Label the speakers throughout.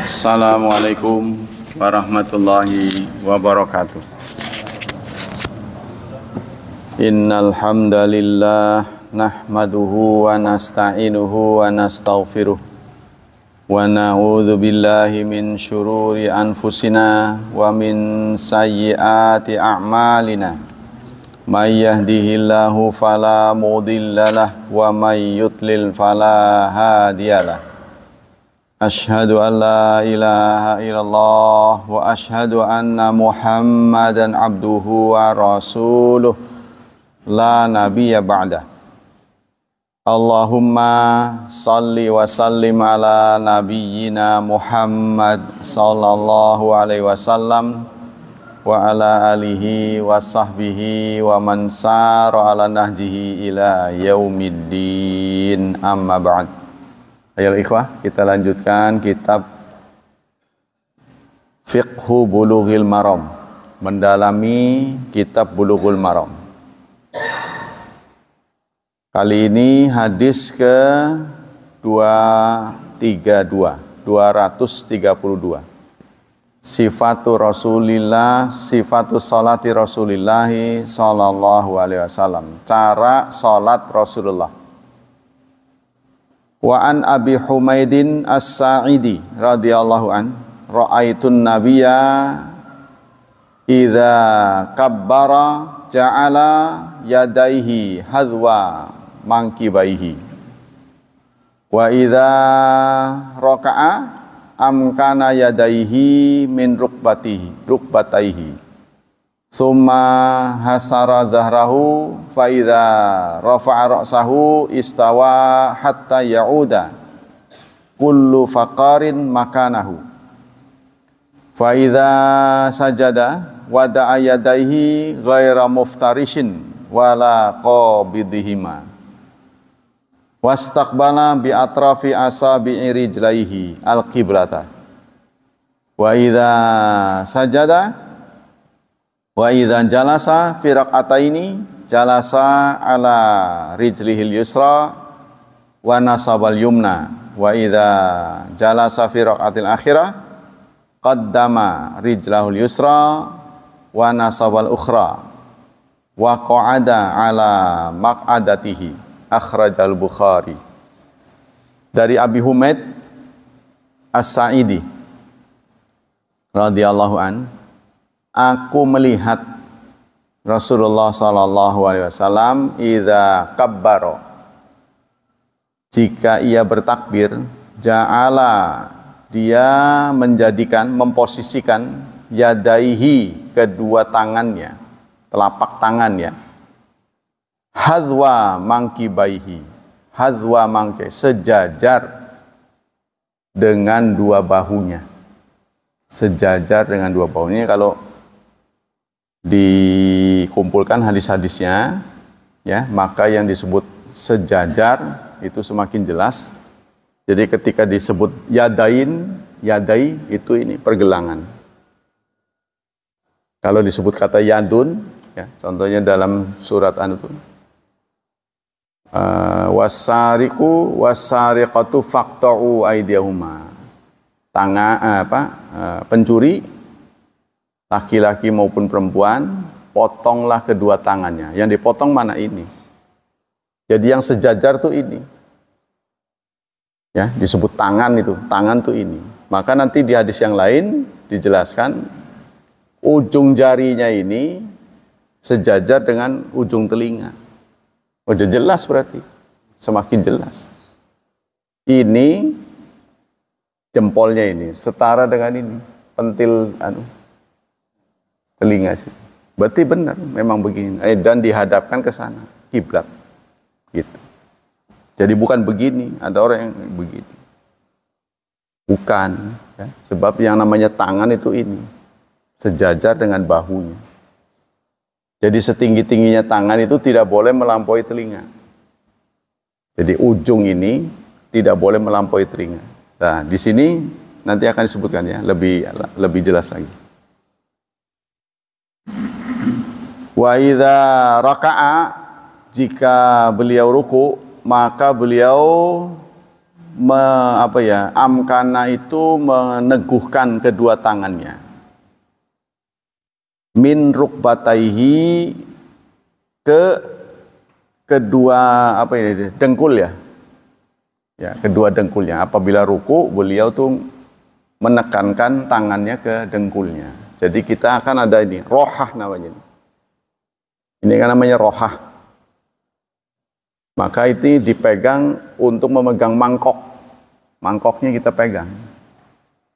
Speaker 1: Assalamualaikum warahmatullahi wabarakatuh. Innal hamdalillah nahmaduhu wa nasta'inuhu wa nastaghfiruh wa na'udzu billahi min syururi anfusina wa min sayyiati a'malina. May yahdihillahu fala mudhillalah wa may yudlil fala hadiyalah. Ashhadu an la ilaha illallah wa ashhadu anna Muhammadan abduhu wa rasuluh la nabiyya ba'dah. Allahumma salli wa sallim ala nabiyyina Muhammad sallallahu alaihi wasallam wa ala alihi wa sahbihi wa man sara ala nahjihi ila yaumiddin, amma ba'd. Ayo ikhwah, kita lanjutkan kitab Fiqhu Bulughil Maram, mendalami kitab Bulughul Maram. Kali ini hadis ke 232. Sifatu Rasulillah, sifatu salati Rasulillahi sallallahu alaihi wasallam. Cara salat Rasulullah. Wa an Abi Humaidin As-Sa'idi radhiyallahu an, ra'aitun nabiyya idza kabbara ja'ala yadaihi hadwa mankibaihi wa idza raka'a amkana yadaihi min rukbataihi thumma hasara dhahrahu fa idza rafa'a ra'sahu istawa hatta ya'uda kullu faqarin makanahu fa idza sajada wada'a yadaihi ghaira muftarishin wala qabidihima wastaqbala bi atrafi asabi'i rijlaihi al-qiblata wa idza sajada wa idza jalasa fi raq'ataini jalasa ala rijlihil yusra wa nasabal yumna wa idza jalasa fi raq'atil akhirah qaddama rijlahul yusra wa nasabal ukhra wa qa'ada ala maq'adatihi, akhrajal Bukhari. Dari Abi Humaid As-Sa'idi radhiyallahu an, aku melihat Rasulullah sallallahu alaihi wasallam idza kabbara, jika ia bertakbir, ja'ala, dia menjadikan, memposisikan yadaihi, kedua tangannya, telapak tangannya, hadwa mankibaihi, hadwa mangke, sejajar dengan dua bahunya, sejajar dengan dua bahunya. Kalau dikumpulkan hadis-hadisnya, ya, maka yang disebut sejajar itu semakin jelas. Jadi ketika disebut yadai itu ini pergelangan. Kalau disebut kata yadun, ya, contohnya dalam surat wasariqu wasariqatu faqta'u aydiyahuma. Pencuri laki-laki maupun perempuan, potonglah kedua tangannya. Yang dipotong mana ini? Jadi yang sejajar tuh ini. Ya, disebut tangan itu, tangan tuh ini. Maka nanti di hadis yang lain dijelaskan ujung jarinya ini sejajar dengan ujung telinga. Udah jelas berarti, semakin jelas. Ini jempolnya ini setara dengan ini, pentil telinga sih. Berarti benar, memang begini. Dan dihadapkan ke sana, kiblat. Gitu. Jadi bukan begini, ada orang yang begini. Bukan, ya. Sebab yang namanya tangan itu ini, sejajar dengan bahunya. Jadi setinggi-tingginya tangan itu tidak boleh melampaui telinga. Jadi ujung ini tidak boleh melampaui telinga. Nah, di sini nanti akan disebutkan ya, lebih jelas lagi. Wa idza raka'a, jika beliau ruku, maka beliau amkana itu meneguhkan kedua tangannya. Min rukbataihi ke kedua dengkul ya. Ya, kedua dengkulnya. Apabila ruku, beliau tuh menekankan tangannya ke dengkulnya. Jadi kita akan ada ini, rohah namanya. Ini kan namanya rohah. Maka itu dipegang untuk memegang mangkok. Mangkoknya kita pegang.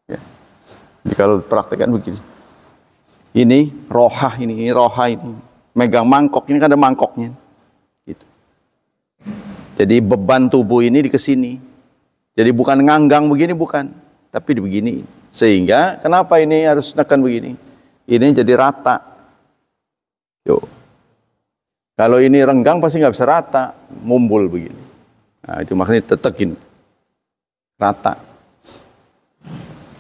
Speaker 1: Ya. Jadi kalau praktekkan begini. Ini rohah ini rohah ini. Megang mangkok, ini kan ada mangkoknya. Gitu. Jadi beban tubuh ini di kesini. Jadi bukan nganggang begini, bukan. Tapi begini. Sehingga kenapa ini harus nekan begini? Ini jadi rata. Yo. Kalau ini renggang pasti nggak bisa rata. Mumbul begini. Nah, itu makanya tetekin. Rata.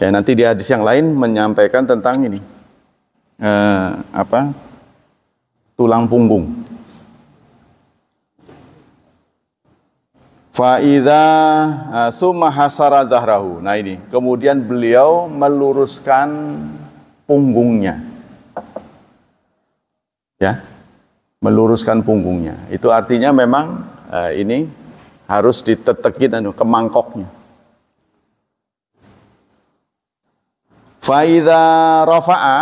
Speaker 1: Ya, nanti di hadis yang lain menyampaikan tentang ini. Tulang punggung. Fa'idha summa hasara dhahrahu. Nah ini, kemudian beliau meluruskan punggungnya. Ya, meluruskan punggungnya. Itu artinya memang ini harus ditetekin ke mangkoknya. Fa'idha rafa'a,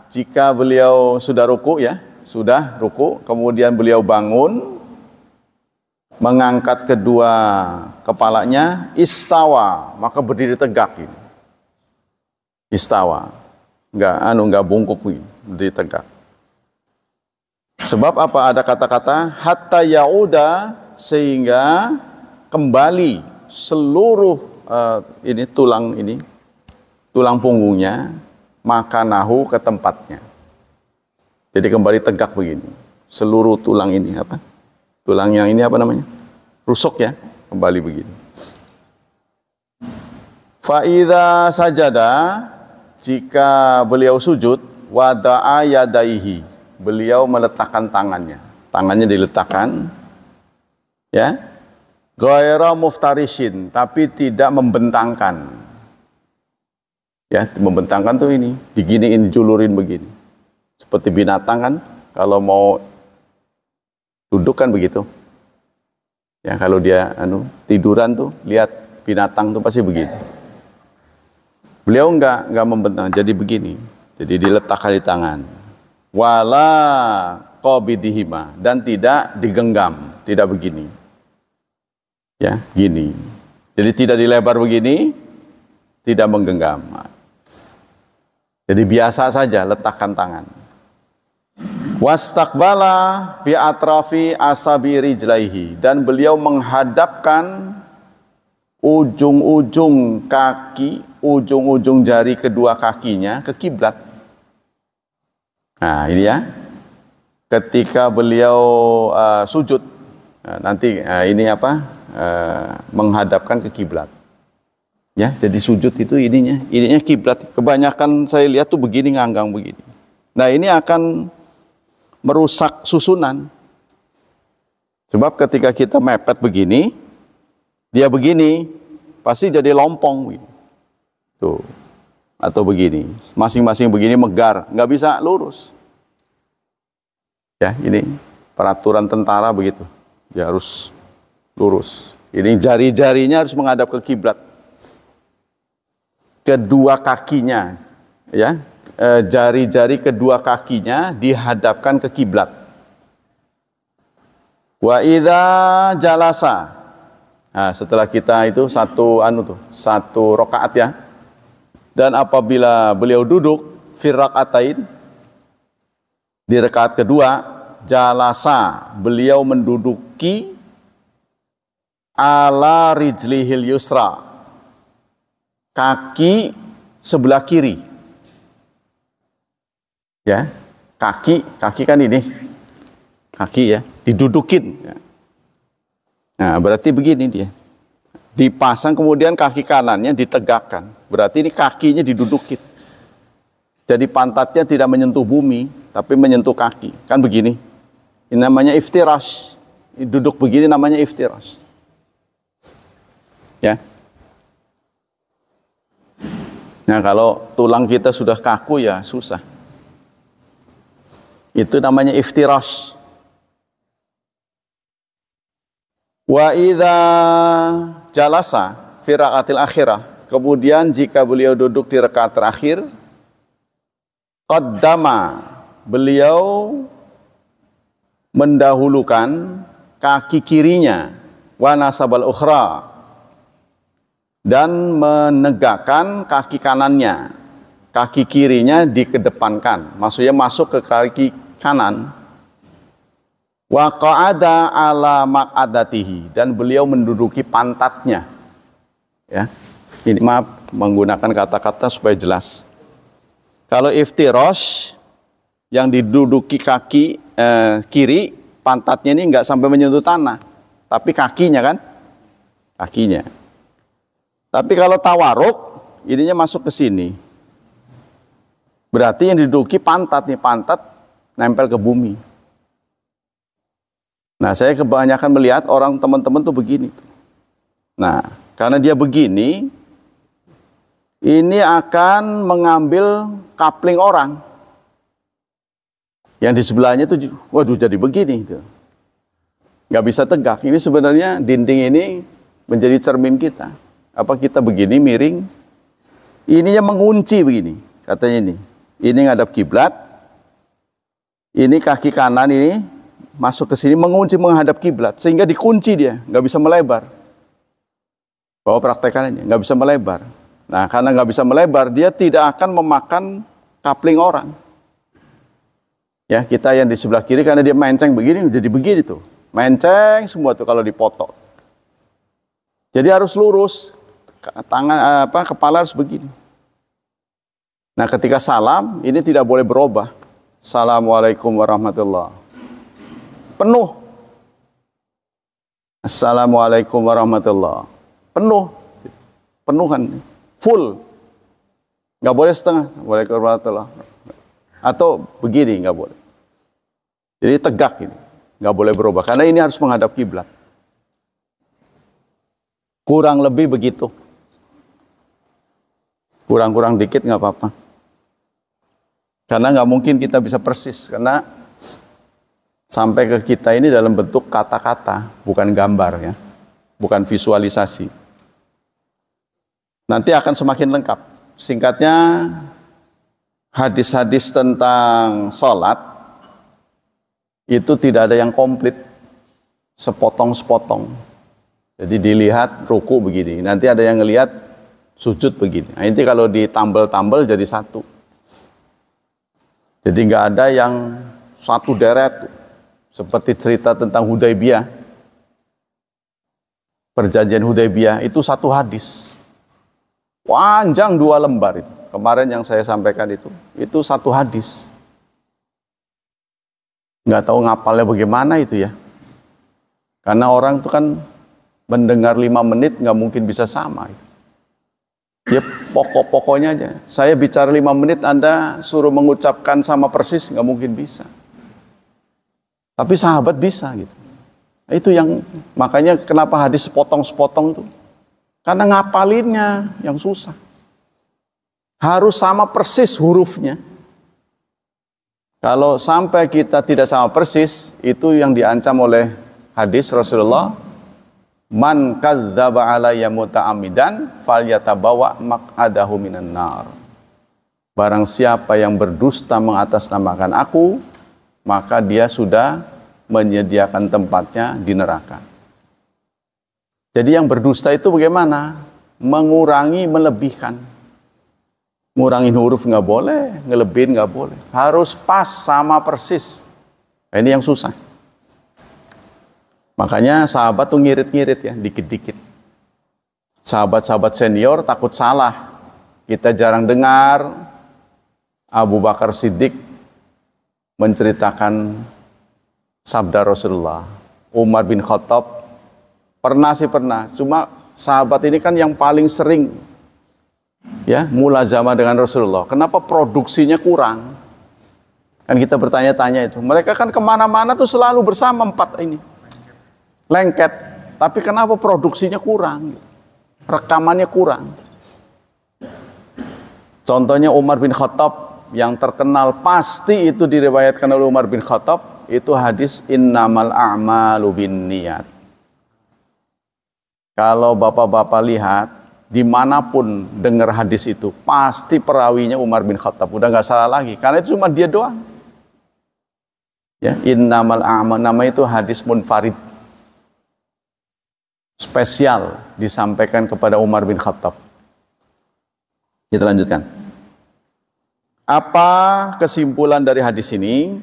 Speaker 1: jika beliau sudah ruku ya, sudah ruku, kemudian beliau bangun, mengangkat kedua kepalanya, istawa, maka berdiri tegak ini. Istawa, enggak bungkuk begini, berdiri tegak. Sebab apa? Ada kata-kata hatta yauda, sehingga kembali seluruh tulang punggungnya, makanahu, ke tempatnya. Jadi kembali tegak begini. Seluruh tulang ini tulang yang ini rusuk ya, kembali begini. Fa'idha sajada, jika beliau sujud, wada'a yadaihi, beliau meletakkan tangannya. Tangannya diletakkan, ya, ghaira muftarishin, tapi tidak membentangkan. Ya, membentangkan tuh ini, diginiin, julurin begini. Seperti binatang kan, kalau mau duduk kan begitu. Ya, kalau dia tiduran tuh, lihat binatang tuh pasti begitu. Beliau enggak membentang, jadi begini. Jadi diletakkan di tangan. Wala qabidihima, dan tidak digenggam, tidak begini. Ya, gini. Jadi tidak dilebar begini, tidak menggenggam. Jadi biasa saja letakkan tangan. Wastaqbala bi atrafi asabi rijlaihi, dan beliau menghadapkan ujung-ujung kaki, ujung-ujung jari kedua kakinya ke kiblat. Nah, ini ya. Ketika beliau sujud, nanti ini menghadapkan ke kiblat. Ya, jadi sujud itu ininya kiblat. Kebanyakan saya lihat tuh begini, nganggang begini. Nah, ini akan merusak susunan. Sebab ketika kita mepet begini, dia begini, pasti jadi lompong. Tuh. Atau begini. Masing-masing begini megar, nggak bisa lurus. Ya, ini peraturan tentara begitu. Dia harus lurus. Ini jari-jarinya harus menghadap ke kiblat. Kedua kakinya, ya, jari-jari kedua kakinya dihadapkan ke kiblat. Wa idza jalasa. Nah, setelah kita itu satu rakaat ya. Dan apabila beliau duduk fi rakaatain, di rakaat kedua, jalasa, beliau menduduki ala rijlihil yusra, kaki sebelah kiri. Ya, kaki kan ini. Kaki ya, didudukin. Nah, berarti begini dia. Dipasang, kemudian kaki kanannya ditegakkan. Berarti ini kakinya didudukin. Jadi pantatnya tidak menyentuh bumi, tapi menyentuh kaki. Kan begini. Ini namanya iftirash. Duduk begini namanya iftirash. Ya. Nah, kalau tulang kita sudah kaku ya susah. Itu namanya iftirash. Wa idza jalasa fi rakaatil akhirah. Kemudian jika beliau duduk di rakaat terakhir, qaddama, beliau mendahulukan kaki kirinya, wa nasabal ukhra, dan menegakkan kaki kanannya. Kaki kirinya dikedepankan, maksudnya masuk ke kaki kanan. Wa qa'ada ala maq'adatihi, dan beliau menduduki pantatnya. Ya. Ini maaf menggunakan kata-kata supaya jelas. Kalau iftirash yang diduduki kaki kiri, pantatnya ini enggak sampai menyentuh tanah, tapi kakinya kan? Kakinya. Tapi kalau tawaruk, ininya masuk ke sini. Berarti yang diduduki pantat nih, pantat nempel ke bumi. Nah, saya kebanyakan melihat orang teman-teman tuh begini. Nah, karena dia begini, ini akan mengambil kapling orang. Yang di sebelahnya tuh, waduh jadi begini. Nggak bisa tegak. Ini sebenarnya dinding ini menjadi cermin kita. Apa kita begini, miring. Ininya mengunci begini, katanya ini. Ini ngadap kiblat. Ini kaki kanan ini masuk ke sini mengunci menghadap kiblat, sehingga dikunci dia, nggak bisa melebar. Bawa praktekannya, nggak bisa melebar. Nah, karena nggak bisa melebar, dia tidak akan memakan kapling orang. Ya, kita yang di sebelah kiri karena dia menceng begini, jadi begini tuh, menceng semua tuh kalau dipoto. Jadi harus lurus, tangan kepala harus begini. Nah, ketika salam ini tidak boleh berubah. Assalamualaikum warahmatullahi wabarakatuh. Penuh. Assalamualaikum warahmatullahi wabarakatuh. Penuh. Penuhan. Full. Nggak boleh setengah. Waalaikumsalam warahmatullahi wabarakatuh. Atau begini, nggak boleh. Jadi tegak ini. Nggak boleh berubah. Karena ini harus menghadap kiblat. Kurang lebih begitu. Kurang-kurang dikit nggak apa-apa. Karena nggak mungkin kita bisa persis. Karena sampai ke kita ini dalam bentuk kata-kata, bukan gambar ya, bukan visualisasi. Nanti akan semakin lengkap. Singkatnya, hadis-hadis tentang sholat itu tidak ada yang komplit, sepotong-sepotong. Jadi dilihat ruku begini, nanti ada yang ngelihat sujud begini. Nah, ini kalau ditambal-tambal jadi satu. Jadi nggak ada yang satu deret. Seperti cerita tentang Hudaybiyah. Perjanjian Hudaybiyah itu satu hadis. Panjang 2 lembar itu. Kemarin yang saya sampaikan itu satu hadis. Nggak tahu ngapalnya bagaimana itu ya. Karena orang itu kan mendengar 5 menit nggak mungkin bisa sama. Ya pokok-pokoknya aja. Saya bicara 5 menit, Anda suruh mengucapkan sama persis, nggak mungkin bisa. Tapi sahabat bisa gitu. Itu yang makanya kenapa hadis sepotong-sepotong itu. Karena ngapalinnya yang susah. Harus sama persis hurufnya. Kalau sampai kita tidak sama persis, itu yang diancam oleh hadis Rasulullah. Man kadzdzaba alayya muta'ammidan falyatabawa maq'adahu minan nar. Barang siapa yang berdusta mengatasnamakan aku, maka dia sudah menyediakan tempatnya di neraka. Jadi yang berdusta itu bagaimana? Mengurangi, melebihkan. Ngurangin huruf nggak boleh, ngelebihin nggak boleh. Harus pas sama persis. Nah, ini yang susah. Makanya sahabat tuh ngirit-ngirit ya, dikit-dikit. Sahabat-sahabat senior takut salah. Kita jarang dengar Abu Bakar Siddiq menceritakan sabda Rasulullah. Umar bin Khattab pernah. Cuma sahabat ini kan yang paling sering ya mulazamah dengan Rasulullah. Kenapa produksinya kurang? Kan kita bertanya-tanya itu. Mereka kan kemana-mana tuh selalu bersama 4 ini. Lengket. Tapi kenapa produksinya kurang? Rekamannya kurang. Contohnya Umar bin Khattab yang terkenal pasti itu diriwayatkan oleh Umar bin Khattab, itu hadis innamal a'malu binniyat. Kalau bapak-bapak lihat dimanapun dengar hadis itu, pasti perawinya Umar bin Khattab, udah nggak salah lagi, karena itu cuma dia doang. Ya, innamal a'mal, nama itu hadis munfarid, spesial disampaikan kepada Umar bin Khattab. Kita lanjutkan. Apa kesimpulan dari hadis ini?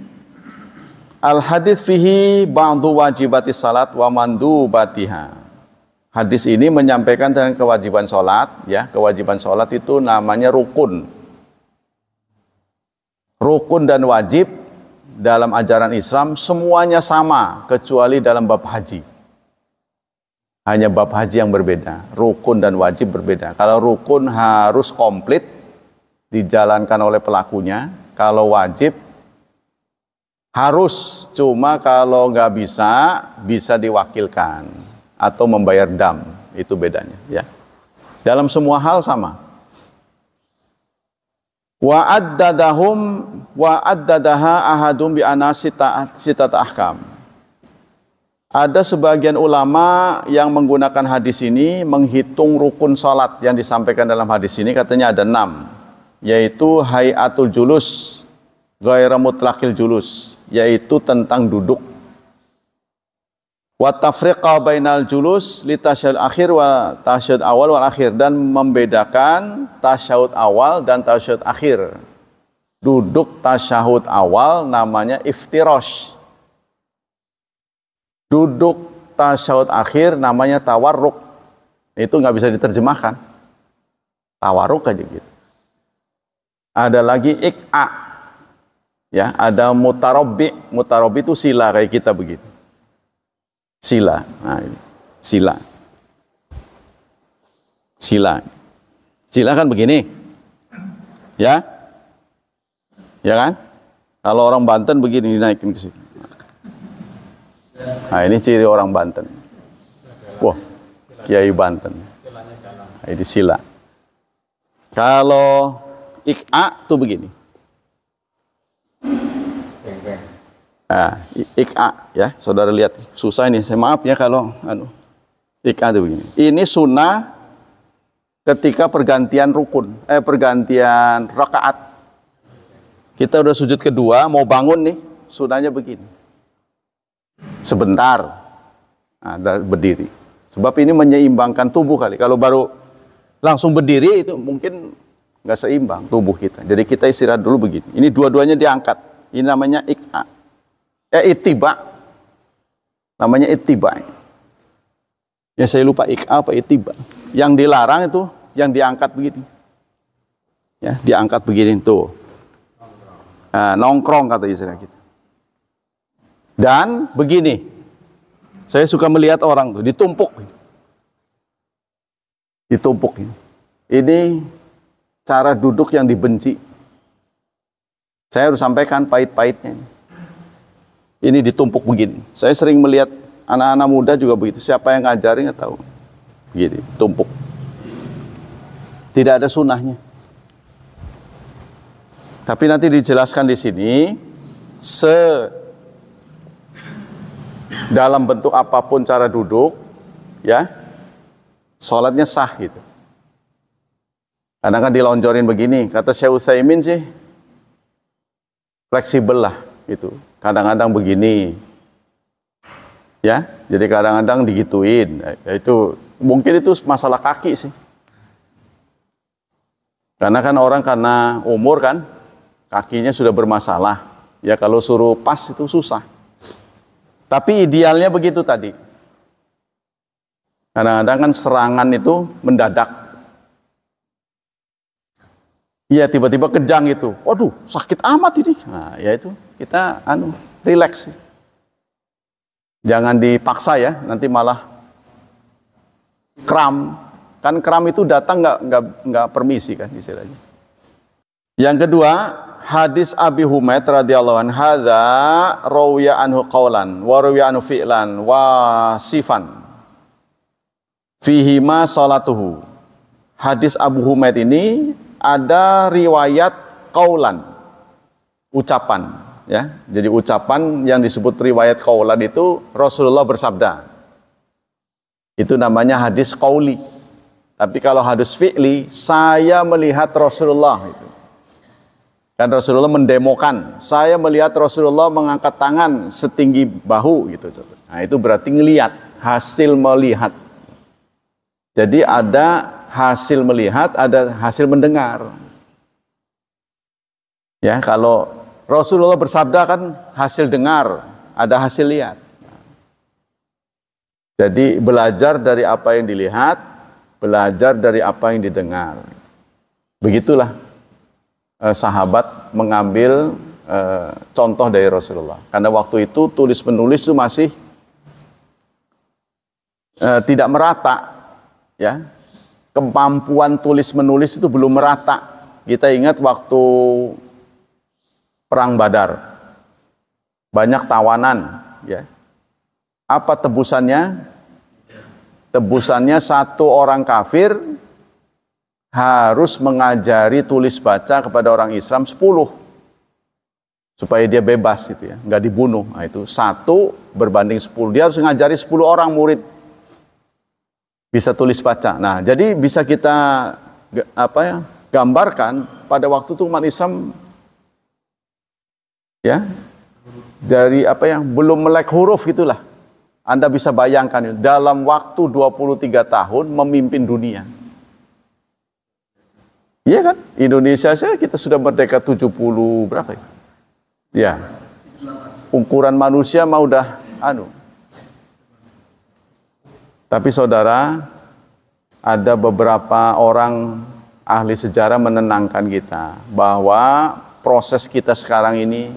Speaker 1: Al hadis fihi ba'du wajibati salat wa mandubatiha. Hadis ini menyampaikan tentang kewajiban salat, ya, kewajiban salat itu namanya rukun. Rukun dan wajib dalam ajaran Islam semuanya sama kecuali dalam bab haji. Hanya bab haji yang berbeda, rukun dan wajib berbeda. Kalau rukun harus komplit dijalankan oleh pelakunya, kalau wajib harus, cuma kalau nggak bisa, bisa diwakilkan atau membayar dam, itu bedanya. Ya, dalam semua hal sama. Wa addadaha ahadum bi anasita ahkam. Ada sebagian ulama yang menggunakan hadis ini menghitung rukun salat yang disampaikan dalam hadis ini, katanya ada 6, yaitu hayatul julus, ghaira mutlaqil julus, yaitu tentang duduk. Wa tafriqa bainal julus li tasyahud akhir wa tasyahud awal wal akhir, dan membedakan tasyahud awal dan tasyahud akhir. Duduk tasyahud awal namanya iftirash. Duduk tasyahud akhir namanya tawarruk. Itu nggak bisa diterjemahkan. Tawarruk aja gitu. Ada lagi ik'a. Ya, ada mutarabbi. Mutarabbi itu sila kayak kita begitu. Sila. Nah, ini. Sila. Sila. Sila kan begini. Ya? Ya kan? Kalau orang Banten begini dinaikin ke sini. Nah, ini ciri orang Banten. Wah, Kiai Banten. Nah, ini sila. Kalau ik'a tuh begini. Nah, ik'a ya, saudara lihat. Susah ini, saya maaf ya kalau ik'a tuh begini. Ini sunnah ketika pergantian rukun, pergantian rakaat. Kita udah sujud kedua, mau bangun nih, sunnahnya begini. Sebentar, nah, berdiri. Sebab ini menyeimbangkan tubuh kali. Kalau baru langsung berdiri itu mungkin nggak seimbang tubuh kita. Jadi kita istirahat dulu begini. Ini dua-duanya diangkat. Ini namanya ik'a. Ittiba. Namanya ittiba. Ya saya lupa ik'a apa ittiba. Yang dilarang itu yang diangkat begini. Ya, diangkat begini tuh. Nah, nongkrong kata istilah kita. Dan begini, saya suka melihat orang tuh ditumpuk, ini cara duduk yang dibenci. Saya harus sampaikan pahit-pahitnya. Ini ditumpuk begini. Saya sering melihat anak-anak muda juga begitu. Siapa yang ngajarin nggak tahu. Begini, tumpuk. Tidak ada sunnahnya. Tapi nanti dijelaskan di sini dalam bentuk apapun cara duduk, ya, sholatnya sah gitu. Kadang kan dilonjorin begini, kata Syekh Utsaimin sih, fleksibel lah gitu. Kadang-kadang begini, ya, jadi kadang-kadang digituin. Itu mungkin itu masalah kaki sih. Karena kan orang karena umur kan, kakinya sudah bermasalah. Ya kalau suruh pas itu susah. Tapi idealnya begitu tadi. Kadang-kadang kan serangan itu mendadak. Iya tiba-tiba kejang itu. Waduh sakit amat ini. Nah ya itu kita relax. Jangan dipaksa ya. Nanti malah kram. Kan kram itu datang nggak permisi kan istilahnya. Yang kedua, hadis Abi Humaid radhiyallahu anhu, hadza rawiya anhu qaulan wa rawiya anhu fi'lan wa sifan fihi ma salatuhu. Hadis Abu Humaid ini ada riwayat qaulan, ucapan, ya. Jadi ucapan yang disebut riwayat qaulan itu Rasulullah bersabda. Itu namanya hadis qauli. Tapi kalau hadis fi'li, saya melihat Rasulullah itu. Kan Rasulullah mendemokan, saya melihat Rasulullah mengangkat tangan setinggi bahu gitu. Nah, itu berarti ngelihat, hasil melihat. Jadi ada hasil melihat, ada hasil mendengar. Ya, kalau Rasulullah bersabda kan hasil dengar, ada hasil lihat. Jadi belajar dari apa yang dilihat, belajar dari apa yang didengar. Begitulah sahabat mengambil contoh dari Rasulullah. Karena waktu itu tulis menulis itu masih tidak merata, ya. Kemampuan tulis menulis itu belum merata. Kita ingat waktu perang Badar, banyak tawanan, ya. Apa tebusannya? Tebusannya satu orang kafir harus mengajari tulis baca kepada orang Islam 10 supaya dia bebas gitu ya, nggak dibunuh. Nah, itu 1 berbanding 10. Dia harus mengajari 10 orang murid bisa tulis baca. Nah, jadi bisa kita gambarkan pada waktu itu umat Islam ya dari belum melek huruf gitulah. Anda bisa bayangkan dalam waktu 23 tahun memimpin dunia. Iya kan? Indonesia saja kita sudah merdeka 70 berapa ya? Ya. Ukuran manusia mah udah Tapi saudara, ada beberapa orang ahli sejarah menenangkan kita bahwa proses kita sekarang ini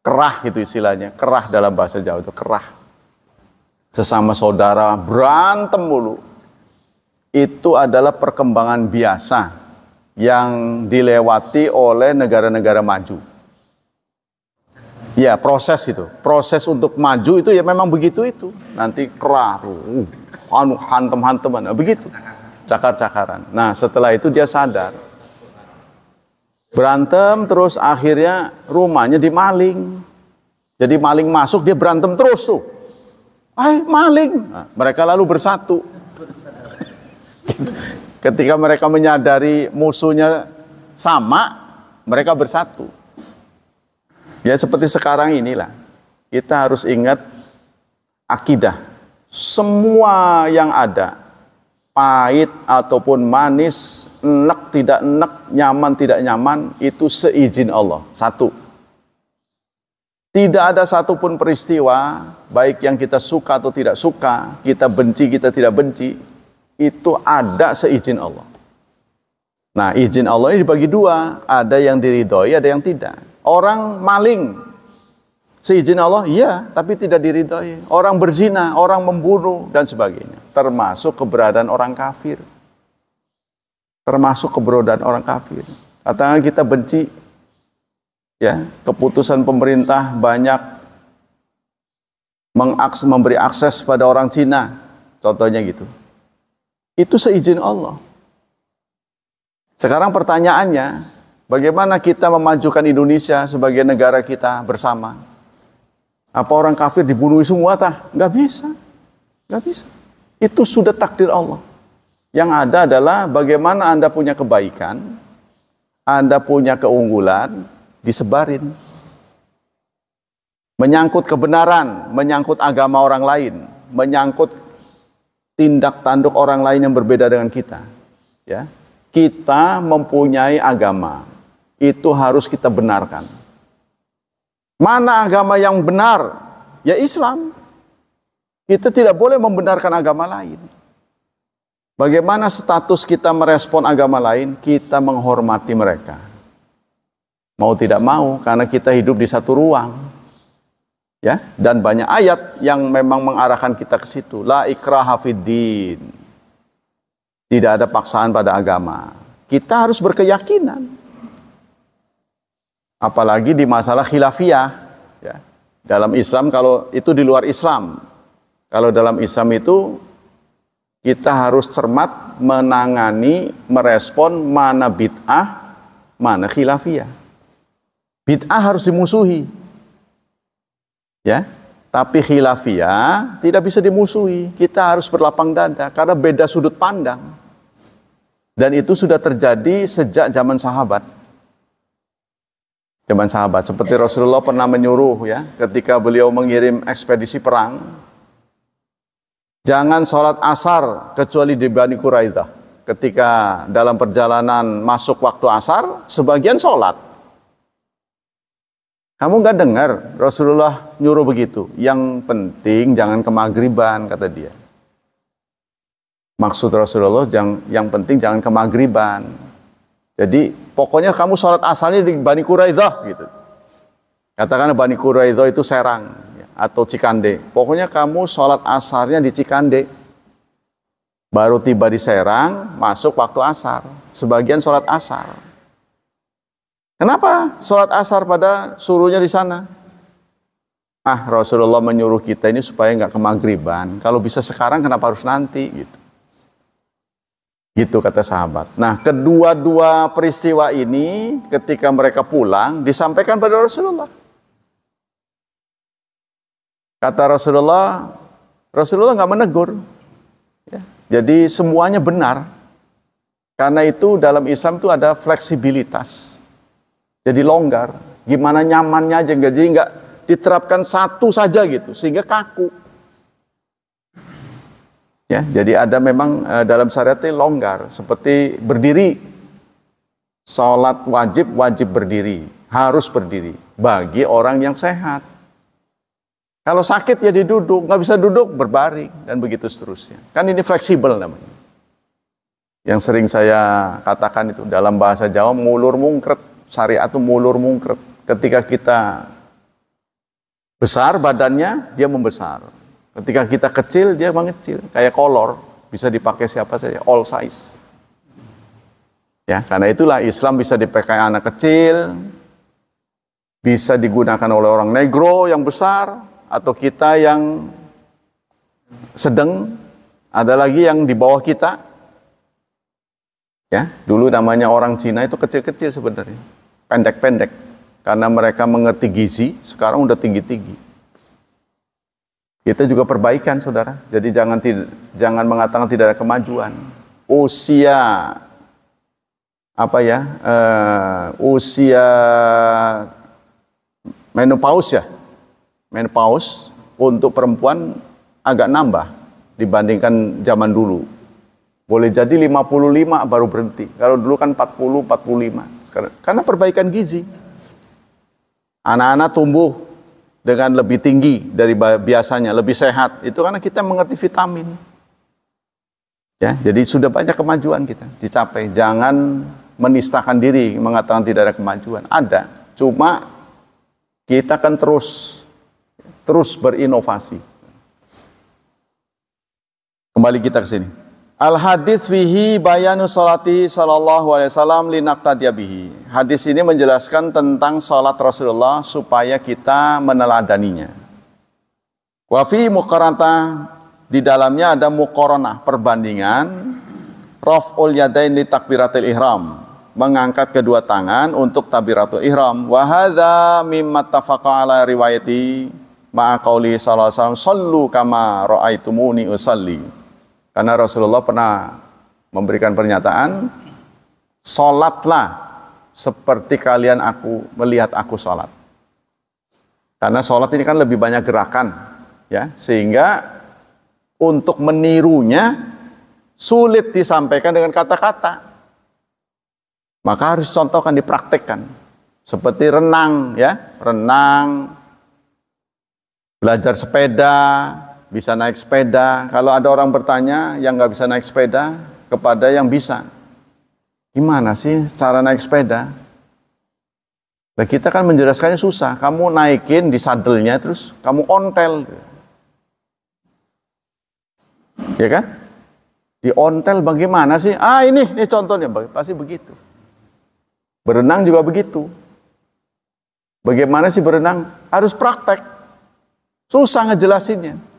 Speaker 1: kerah itu istilahnya, kerah dalam bahasa Jawa itu kerah. Sesama saudara berantem mulu. Itu adalah perkembangan biasa yang dilewati oleh negara-negara maju. Ya, proses itu. Proses untuk maju itu ya memang begitu itu. Nanti kerah, hantem-hanteman, begitu. Cakar-cakaran. Nah, setelah itu dia sadar. Berantem terus akhirnya rumahnya dimaling. Jadi maling masuk dia berantem terus tuh. Maling. Nah, mereka lalu bersatu. Gitu. Ketika mereka menyadari musuhnya sama, mereka bersatu. Ya seperti sekarang inilah, kita harus ingat akidah. Semua yang ada, pahit ataupun manis, enak tidak enak, nyaman tidak nyaman, itu seizin Allah. Satu. Tidak ada satupun peristiwa, baik yang kita suka atau tidak suka, kita benci, kita tidak benci, itu ada seizin Allah. Nah, izin Allah ini dibagi dua, ada yang diridhoi, ada yang tidak. Orang maling, seizin Allah, iya, tapi tidak diridhoi. Orang berzina, orang membunuh, dan sebagainya. Termasuk keberadaan orang kafir. Termasuk keberadaan orang kafir. Katakan kita benci, ya, keputusan pemerintah banyak memberi akses pada orang Cina, contohnya gitu. Itu seizin Allah. Sekarang pertanyaannya, bagaimana kita memajukan Indonesia sebagai negara kita bersama? Apa orang kafir dibunuh semua tah? Nggak bisa. Nggak bisa. Itu sudah takdir Allah. Yang ada adalah bagaimana Anda punya kebaikan, Anda punya keunggulan, disebarin. Menyangkut kebenaran, menyangkut agama orang lain, menyangkut tindak tanduk orang lain yang berbeda dengan kita. Ya, kita mempunyai agama, itu harus kita benarkan. Mana agama yang benar? Ya Islam. Kita tidak boleh membenarkan agama lain. Bagaimana status kita merespon agama lain? Kita menghormati mereka. Mau tidak mau, karena kita hidup di satu ruang. Ya, dan banyak ayat yang memang mengarahkan kita ke situ. La ikraha fiddin. Tidak ada paksaan pada agama. Kita harus berkeyakinan. Apalagi di masalah khilafiyah. Ya. Dalam Islam, kalau itu di luar Islam. Kalau dalam Islam itu kita harus cermat menangani, merespon mana bid'ah, mana khilafiyah. Bid'ah harus dimusuhi. Ya, tapi khilafiyah tidak bisa dimusuhi. Kita harus berlapang dada karena beda sudut pandang. Dan itu sudah terjadi sejak zaman sahabat. Zaman sahabat, seperti Rasulullah pernah menyuruh ya, ketika beliau mengirim ekspedisi perang, jangan sholat asar kecuali di Bani Quraidah. Ketika dalam perjalanan masuk waktu asar, sebagian sholat. Kamu nggak dengar Rasulullah nyuruh begitu. Yang penting jangan ke maghriban, kata dia. Maksud Rasulullah yang penting jangan ke maghriban. Jadi pokoknya kamu sholat asalnya di Bani Quraidah gitu. Katakan Bani Quraidah itu Serang atau Cikande. Pokoknya kamu sholat asarnya di Cikande. Baru tiba di Serang, masuk waktu asar. Sebagian sholat asar. Kenapa sholat asar pada suruhnya di sana? Rasulullah menyuruh kita ini supaya nggak ke maghriban. Kalau bisa sekarang kenapa harus nanti gitu. Gitu kata sahabat. Nah, kedua-dua peristiwa ini ketika mereka pulang disampaikan pada Rasulullah. Kata Rasulullah nggak menegur. Ya. Jadi semuanya benar. Karena itu dalam Islam itu ada fleksibilitas. Jadi longgar. Gimana nyamannya aja. Jadi nggak diterapkan satu saja gitu. Sehingga kaku. Ya, jadi ada memang dalam syariat itu longgar. Seperti berdiri. Sholat wajib berdiri. Harus berdiri. Bagi orang yang sehat. Kalau sakit ya diduduk. Nggak bisa duduk, berbaring. Dan begitu seterusnya. Kan ini fleksibel namanya. Yang sering saya katakan itu dalam bahasa Jawa, mulur mungkret. Syariat itu mulur mungkret. Ketika kita besar badannya, dia membesar. Ketika kita kecil, dia mengecil. Kayak kolor, bisa dipakai siapa saja, all size. Ya, karena itulah Islam bisa dipakai anak kecil, bisa digunakan oleh orang negro yang besar, atau kita yang sedang, ada lagi yang di bawah kita. Ya, dulu namanya orang Cina itu kecil-kecil sebenarnya, pendek-pendek, karena mereka mengerti gizi. Sekarang udah tinggi-tinggi. Kita juga perbaikan, saudara. Jadi jangan mengatakan tidak ada kemajuan. Usia usia menopause ya, menopause untuk perempuan agak nambah dibandingkan zaman dulu. Boleh jadi 55 baru berhenti. Kalau dulu kan 40, 45. Sekarang, karena perbaikan gizi. Anak-anak tumbuh dengan lebih tinggi dari biasanya, lebih sehat. Itu karena kita mengerti vitamin. Ya, jadi sudah banyak kemajuan kita dicapai. Jangan menistakan diri, mengatakan tidak ada kemajuan. Ada. Cuma kita akan terus berinovasi. Kembali kita ke sini. Al-hadits fihi bayanu salati sallallahu alaihi wasallam linaqtadiya bihi. Hadis ini menjelaskan tentang salat Rasulullah supaya kita meneladaninya. Wa fi muqaranah, di dalamnya ada muqaranah, perbandingan raf'ul yadain li takbiratul ihram, mengangkat kedua tangan untuk takbiratul ihram. Wa hadza mimma tafaqa ala riwayati ma'a qauli sallallahu alaihi wasallam sallu kama ra'aitumuni usalli. Karena Rasulullah pernah memberikan pernyataan, sholatlah seperti kalian melihat aku sholat. Karena sholat ini kan lebih banyak gerakan, ya, sehingga untuk menirunya sulit disampaikan dengan kata-kata. Maka harus contohkan, dipraktekkan. Seperti renang, ya, renang, belajar sepeda, bisa naik sepeda. Kalau ada orang bertanya yang nggak bisa naik sepeda kepada yang bisa, gimana sih cara naik sepeda? Nah, kita kan menjelaskannya susah. Kamu naikin di sadelnya terus kamu ontel, ya kan? Di ontel bagaimana sih? Ini contohnya, pasti begitu. Berenang juga begitu. Bagaimana sih berenang? Harus praktek. Susah ngejelasinnya.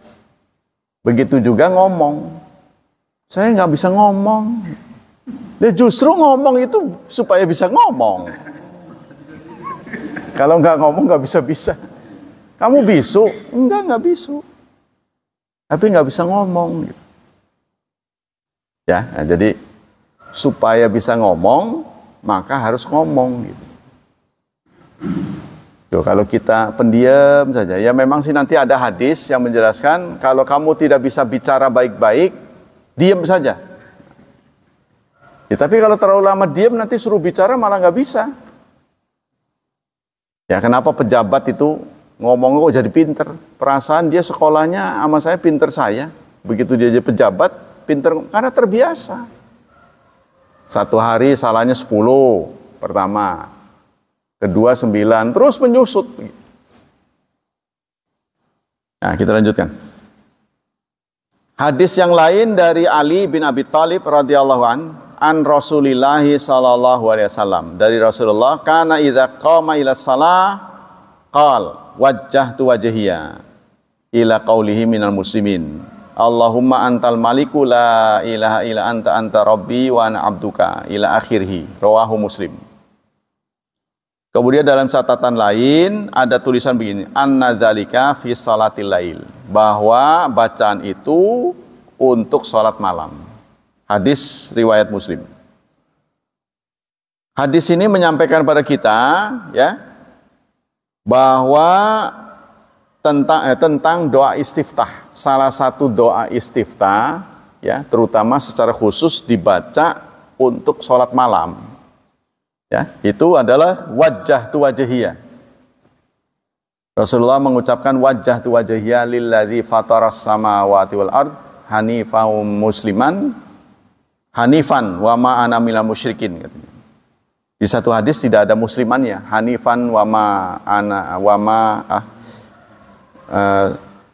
Speaker 1: Begitu juga ngomong. Saya nggak bisa ngomong. Dia justru ngomong itu supaya bisa ngomong. Kalau nggak ngomong nggak bisa-bisa. Kamu bisu? Nggak bisu. Tapi nggak bisa ngomong. Ya, nah, jadi supaya bisa ngomong, maka harus ngomong. Gitu. Tuh, kalau kita pendiam saja, ya memang sih nanti ada hadis yang menjelaskan kalau kamu tidak bisa bicara baik-baik, diam saja. Ya, tapi kalau terlalu lama diam nanti suruh bicara malah nggak bisa. Ya kenapa pejabat itu ngomong kok jadi pinter? Perasaan dia sekolahnya sama saya pinter saya. Begitu dia jadi pejabat, pinter karena terbiasa. Satu hari salahnya 10 pertama. Kedua 9, terus menyusut. Nah, kita lanjutkan. Hadis yang lain dari Ali bin Abi Thalib radhiyallahu an Rasulillah sallallahu alaihi wasallam. Dari Rasulullah, kana idza qama ila shalah qal wajjahtu wajhiya ila qaulihi minal muslimin. Allahumma antal maliku la ilaha illa anta rabbi wa ana abduka ila akhirih. Rawahu Muslim. Kemudian dalam catatan lain ada tulisan begini, anna dzalika fi salatil lail, bahwa bacaan itu untuk salat malam. Hadis riwayat Muslim. Hadis ini menyampaikan pada kita ya bahwa tentang doa istiftah. Salah satu doa istiftah ya, terutama secara khusus dibaca untuk salat malam. Ya, itu adalah wajjahtu wajhiya. Rasulullah mengucapkan wajjahtu wajhiya lilladzi fataras samawati wal ard hanifan musliman hanifan wa ma ana minal musyrikin katanya. Di satu hadis tidak ada muslimannya, hanifan wa ma ana wa ma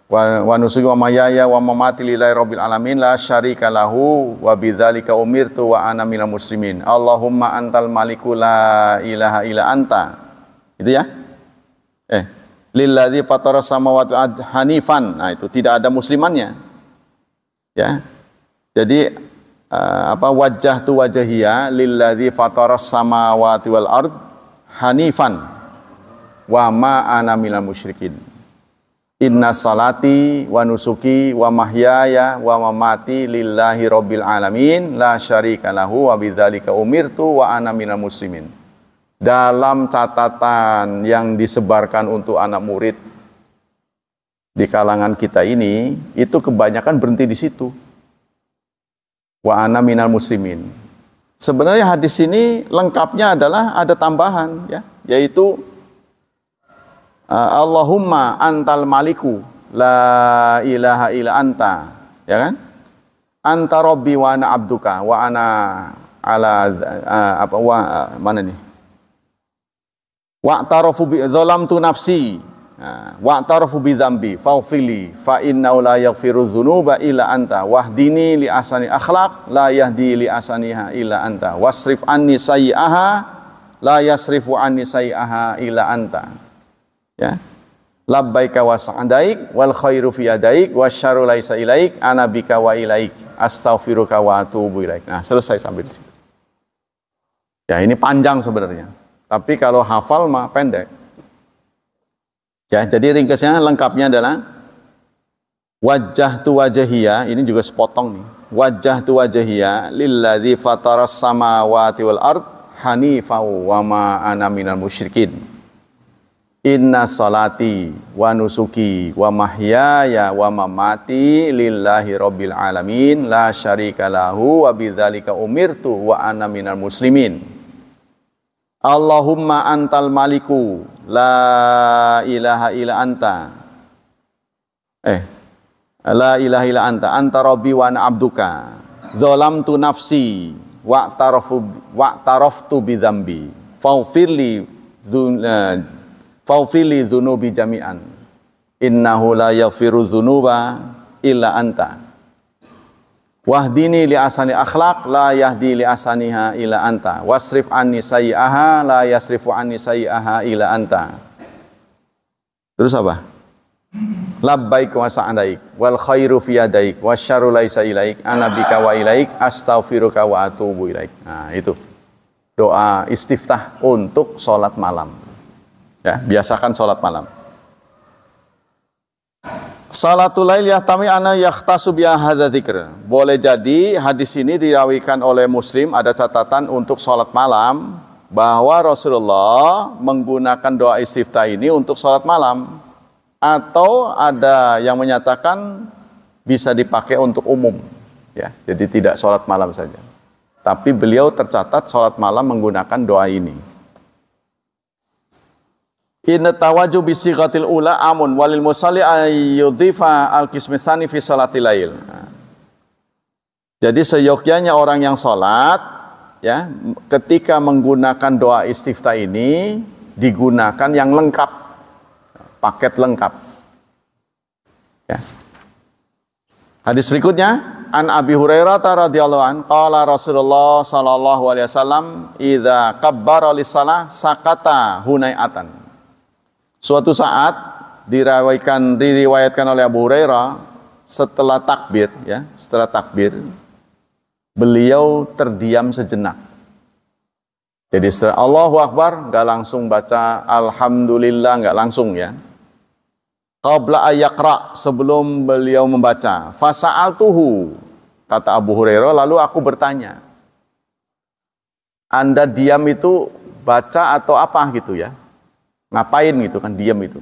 Speaker 1: wa nusuki wa mayaya wa mamati lillahi rabbil alamin la syarika lahu wa bidzalika umirtu wa ana minal muslimin. Allahumma antal maliku la ilaha illa anta. Itu ya? Lilladzi fataras samawati hanifan. Nah, itu tidak ada muslimannya. Ya. Jadi wajjahtu wajhiya lilladzi fataras samawati wal ard hanifan wa ma ana minal musyrikin. Inna salati wa nusuki wa mahyaya wa mamati lillahi rabbil alamin la syarika lahu wa bidzalika umirtu wa ana minal muslimin. Dalam catatan yang disebarkan untuk anak murid di kalangan kita ini, itu kebanyakan berhenti di situ. Wa ana minal muslimin. Sebenarnya hadis ini lengkapnya adalah ada tambahan ya, yaitu Allahumma antal maliku la ilaha illa anta, ya kan? Anta rabbi wa ana abduka wa ana ala mana nih? Wa tarafu bi dzalamtu nafsi wa tarafu bi dzambi faghfirli fa innahu la yaghfiru dzunuba illa anta wahdini li asani akhlaq la yahdi li asaniha illa anta wasrif anni sayyi'aha la yasrifu anni sayyi'aha illa anta. Ya, labbaika wa sa'daik wal khairu fi yadaik wasyarru laisa ilaik ana bika wa ilaik astaghfiruka wa atubu ilaik. Nah, selesai sampai di situ. Ya, ini panjang sebenarnya. Tapi kalau hafal mah pendek. Ya, jadi ringkasnya lengkapnya adalah wajjahtu wajhiya, ini juga sepotong nih. Wajjahtu wajhiya lilladzi fataras samawati wal ard hanifan wa ma ana minal musyrikin. Inna salati wa nusuki wa mahyaya wa mamati lillahi rabbil alamin la syarika lahu wa bidzalika umirtu wa ana minal muslimin. Allahumma antal maliku la ilaha illa anta. La ilaha illa anta anta rabbi wa ana abduka. Dzalamtu nafsi wa taraftu bi dzambi. Faufili dzunubi jami'an innahu la yaghfiru dzunuba illa anta wahdini li asani akhlaq la yahdi li asaniha illa anta wasrif anni sayyi'aha la yasrifu anni sayyi'aha illa anta. Terus apa? Labbaik wa sa'daik wal khairu fi yadaik wasyarru laisa ilaik ana bika wa ilaik astaghfiruka wa atubu ilaik. Nah, itu doa istiftah untuk sholat malam. Ya, biasakan sholat malam. Salatul lail yahtami ana yakhtasu bi hadza dzikr. Boleh jadi hadis ini dirawikan oleh Muslim, ada catatan untuk sholat malam bahwa Rasulullah menggunakan doa istiftah ini untuk sholat malam. Atau ada yang menyatakan bisa dipakai untuk umum, ya, jadi tidak sholat malam saja. Tapi beliau tercatat sholat malam menggunakan doa ini. Inna tawaju bisighatil ula amun walil musalli ayyudhifa al-qismi tsani fi salatil lail. Jadi seyogyanya orang yang sholat, ya, ketika menggunakan doa istiftah ini digunakan yang lengkap. Paket lengkap. Ya. Hadis berikutnya, an Abi Hurairah radhiyallahu an qala Rasulullah sallallahu alaihi wasallam idza kabbara lis-shalah sakata hunai'atan. Suatu saat diriwayatkan oleh Abu Hurairah setelah takbir, ya, setelah takbir beliau terdiam sejenak. Jadi setelah Allahu Akbar enggak langsung baca alhamdulillah, enggak langsung, ya. Qabla ayaqra, sebelum beliau membaca, fasa'altuhu, kata Abu Hurairah, lalu aku bertanya, Anda diam itu baca atau apa gitu, ya? Ngapain gitu kan diam itu?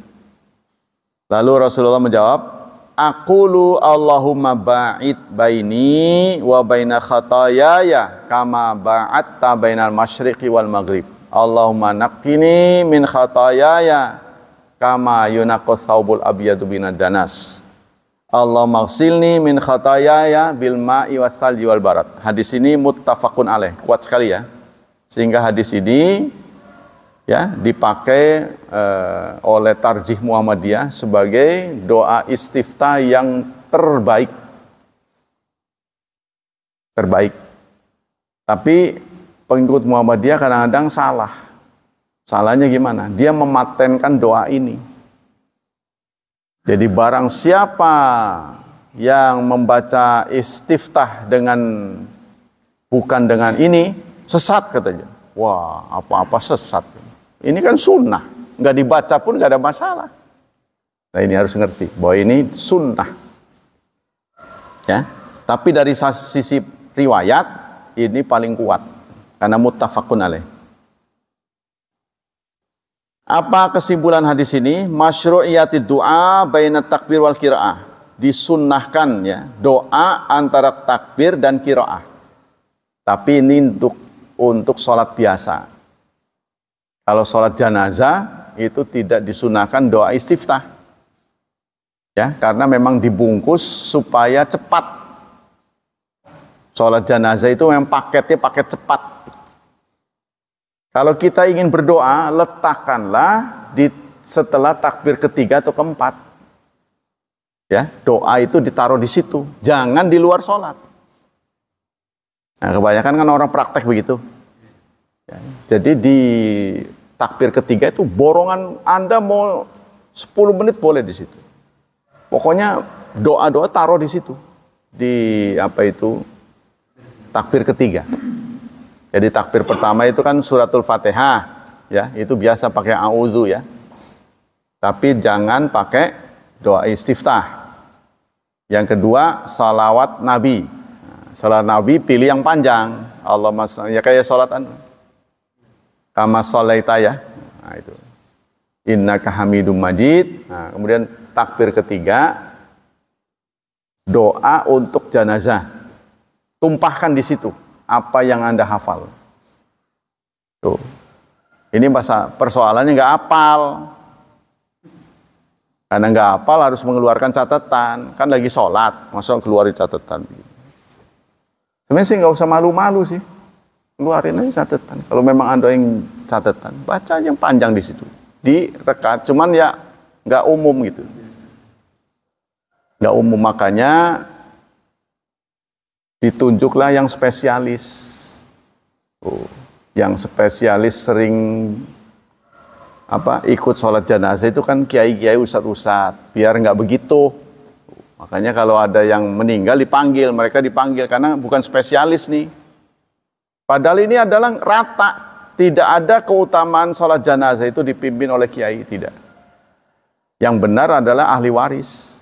Speaker 1: Lalu Rasulullah menjawab, aqulu Allahumma ba'id baini wa baina khatayaya kama ba'adta bainal masyriqi wal maghrib. Allahumma naqqini min khatayaya kama yunaqqas thawbul abyadu binad danas. Allahumma ighsilni min khatayaya bil ma'i was salji wal barad. Hadis ini muttafaqun alaih, kuat sekali, ya. Sehingga hadis ini, ya, dipakai oleh Tarjih Muhammadiyah sebagai doa istiftah yang terbaik. Terbaik. Tapi pengikut Muhammadiyah kadang-kadang salah. Salahnya gimana? Dia mematenkan doa ini. Jadi barang siapa yang membaca istiftah bukan dengan ini, sesat katanya. Wah, apa-apa sesat. Ini kan sunnah. Nggak dibaca pun nggak ada masalah. Nah, ini harus ngerti bahwa ini sunnah. Ya. Tapi dari sisi riwayat, ini paling kuat. Karena muttafaqun alaih. Apa kesimpulan hadis ini? Masyru'iyatid du'a baina takbir wal qiraah. Disunnahkan, ya, doa antara takbir dan qiraah. Tapi ini untuk sholat biasa. Kalau sholat janazah itu tidak disunahkan doa istiftah. Ya, karena memang dibungkus supaya cepat. Sholat janazah itu memang paketnya paket cepat. Kalau kita ingin berdoa, letakkanlah setelah takbir ketiga atau keempat. Ya, doa itu ditaruh di situ, jangan di luar sholat. Nah, kebanyakan kan orang praktek begitu. Ya, jadi di takbir ketiga itu borongan Anda mau 10 menit boleh di situ. Pokoknya doa-doa taruh di situ. Di takbir ketiga. Jadi takbir pertama itu kan suratul Fatihah, ya, itu biasa pakai a'udzu, ya. Tapi jangan pakai doa istiftah. Yang kedua, salawat Nabi. Salat Nabi pilih yang panjang. Allahumma ya kayak salat kama shalaita, ya. Nah, itu. Innaka Hamidum Majid. Nah, kemudian takbir ketiga doa untuk janazah. Tumpahkan di situ apa yang Anda hafal. Tuh. Ini persoalannya nggak hafal. Karena nggak hafal harus mengeluarkan catatan. Kan lagi sholat, masa keluarin catatan. Sebenarnya sih nggak usah malu-malu sih. Keluarin aja catatan. Kalau memang Anda yang catatan, baca yang panjang di situ. Direkat, cuman ya nggak umum gitu. Nggak umum, makanya ditunjuklah yang spesialis. Yang spesialis sering ikut sholat jenazah itu kan kiai-kiai, ustadz-ustadz, biar nggak begitu. Makanya kalau ada yang meninggal dipanggil, mereka dipanggil karena bukan spesialis nih. Padahal ini adalah rata, tidak ada keutamaan sholat jenazah itu dipimpin oleh kiai, tidak. Yang benar adalah ahli waris.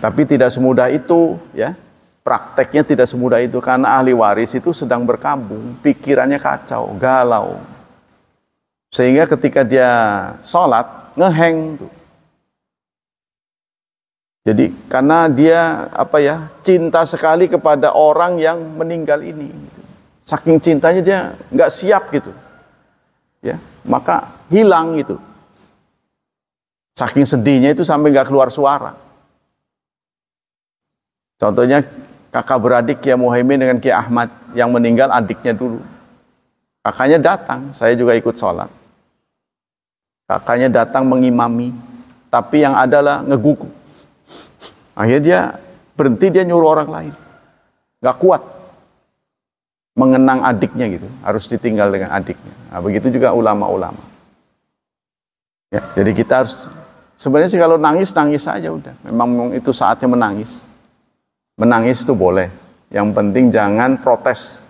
Speaker 1: Tapi tidak semudah itu, ya. Prakteknya tidak semudah itu karena ahli waris itu sedang berkabung, pikirannya kacau, galau. Sehingga ketika dia sholat, ngeheng. Jadi karena dia cinta sekali kepada orang yang meninggal ini. Saking cintanya dia nggak siap gitu. Ya, maka hilang itu. Saking sedihnya itu sampai nggak keluar suara. Contohnya kakak beradik Kiai Muhaimin dengan Kiai Ahmad yang meninggal adiknya dulu. Kakaknya datang, saya juga ikut sholat. Kakaknya datang mengimami, tapi yang adalah ngegugu. Akhirnya dia berhenti, dia nyuruh orang lain. Gak kuat mengenang adiknya gitu, harus ditinggal dengan adiknya. Nah, begitu juga ulama-ulama. Ya, jadi kita harus, sebenarnya sih kalau nangis, nangis aja udah. Memang itu saatnya menangis. Menangis itu boleh. Yang penting jangan protes.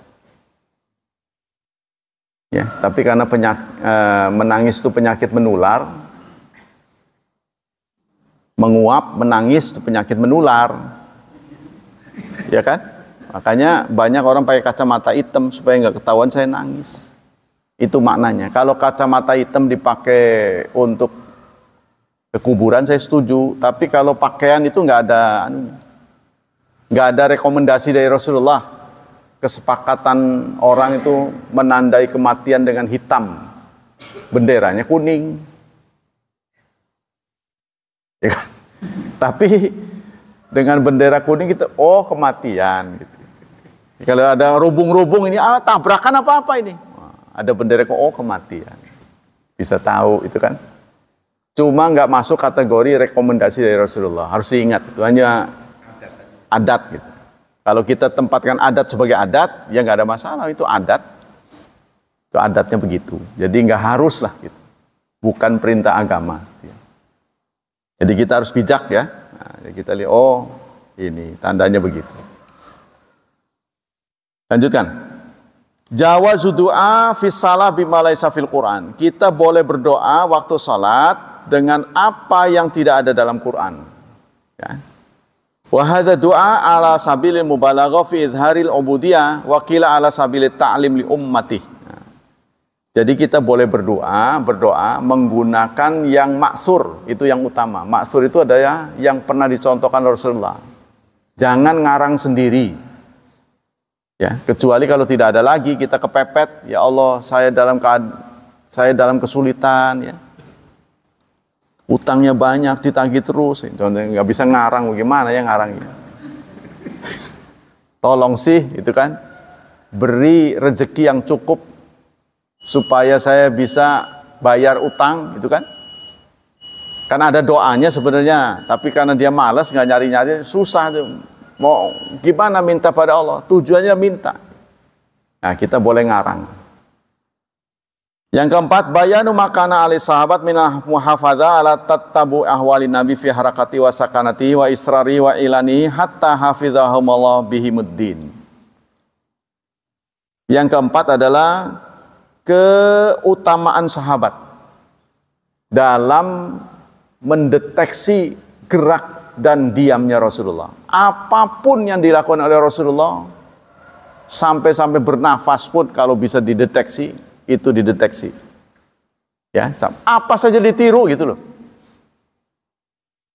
Speaker 1: Ya, tapi karena menangis itu penyakit menular, menguap, menangis itu penyakit menular. Ya kan? Makanya banyak orang pakai kacamata hitam supaya nggak ketahuan saya nangis. Itu maknanya. Kalau kacamata hitam dipakai untuk ke kuburan saya setuju, tapi kalau pakaian itu nggak ada rekomendasi dari Rasulullah. Kesepakatan orang itu menandai kematian dengan hitam, benderanya kuning. Ya kan? Tapi dengan bendera kuning kita, kematian gitu. Kalau ada rubung-rubung ini, tabrakan apa-apa ini. Ada bendera, kematian. Bisa tahu itu kan. Cuma nggak masuk kategori rekomendasi dari Rasulullah. Harus diingat, itu hanya adat gitu. Kalau kita tempatkan adat sebagai adat, ya nggak ada masalah, itu adat. Itu adatnya begitu. Jadi nggak harus lah gitu. Bukan perintah agama. Jadi kita harus bijak ya. Nah, kita lihat, ini tandanya begitu. Lanjutkan. Jawazu du'a fi shalah bima laisa fil Quran. Kita boleh berdoa waktu salat dengan apa yang tidak ada dalam Quran. Ya. Wa hadza du'a ala sabilil mubalaghah fi idharil ubudiyah wa qila ala sabilit ta'lim li ummati. Jadi kita boleh berdoa menggunakan yang maksur, itu yang utama. Maksur itu adalah yang pernah dicontohkan Rasulullah. Jangan ngarang sendiri. Ya, kecuali kalau tidak ada lagi kita kepepet, ya Allah, saya dalam kesulitan ya. Utangnya banyak, ditagih terus. Contohnya nggak bisa ngarang, bagaimana ya ngarangnya? Tolong sih, itu kan. Beri rezeki yang cukup supaya saya bisa bayar utang, itu kan. Karena ada doanya sebenarnya, tapi karena dia malas nggak nyari-nyari, susah tuh. Mau gimana minta pada Allah? Tujuannya minta. Nah, kita boleh ngarang. Yang keempat, bayanu makana ali sahabat minah muhafadzah ala tattabu ahwalin nabi fi harakati wa sakanati wa israri wa ilani hatta hafizahumullah bihimuddin. Yang keempat adalah keutamaan sahabat dalam mendeteksi gerak dan diamnya Rasulullah. Apapun yang dilakukan oleh Rasulullah, sampai bernafas pun kalau bisa dideteksi, itu dideteksi. Ya, apa saja ditiru gitu loh.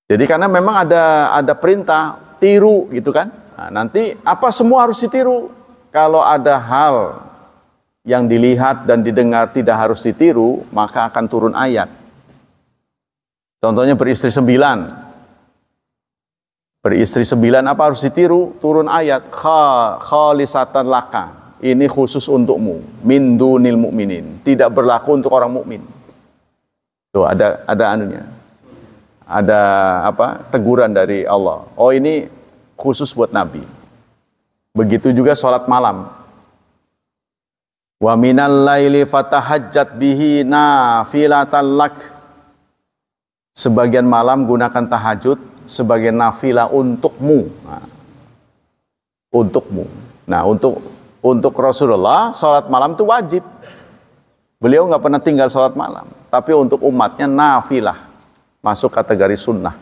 Speaker 1: Jadi karena memang ada perintah tiru gitu kan. Nah, nanti apa semua harus ditiru. Kalau ada hal yang dilihat dan didengar tidak harus ditiru, maka akan turun ayat. Contohnya beristri 9. Beristri 9 apa harus ditiru? Turun ayat. Khalisatan laka. Ini khusus untukmu. Min dunil mu'minin. Tidak berlaku untuk orang mukmin. Tuh ada anunya. Ada teguran dari Allah. Oh, ini khusus buat Nabi. Begitu juga sholat malam. Wa minal laili fatahajjat bihi nafilatan lak. Sebagian malam gunakan tahajud sebagai nafilah untukmu. Untukmu. Nah, untuk Rasulullah salat malam itu wajib. Beliau nggak pernah tinggal salat malam. Tapi untuk umatnya nafilah, masuk kategori sunnah.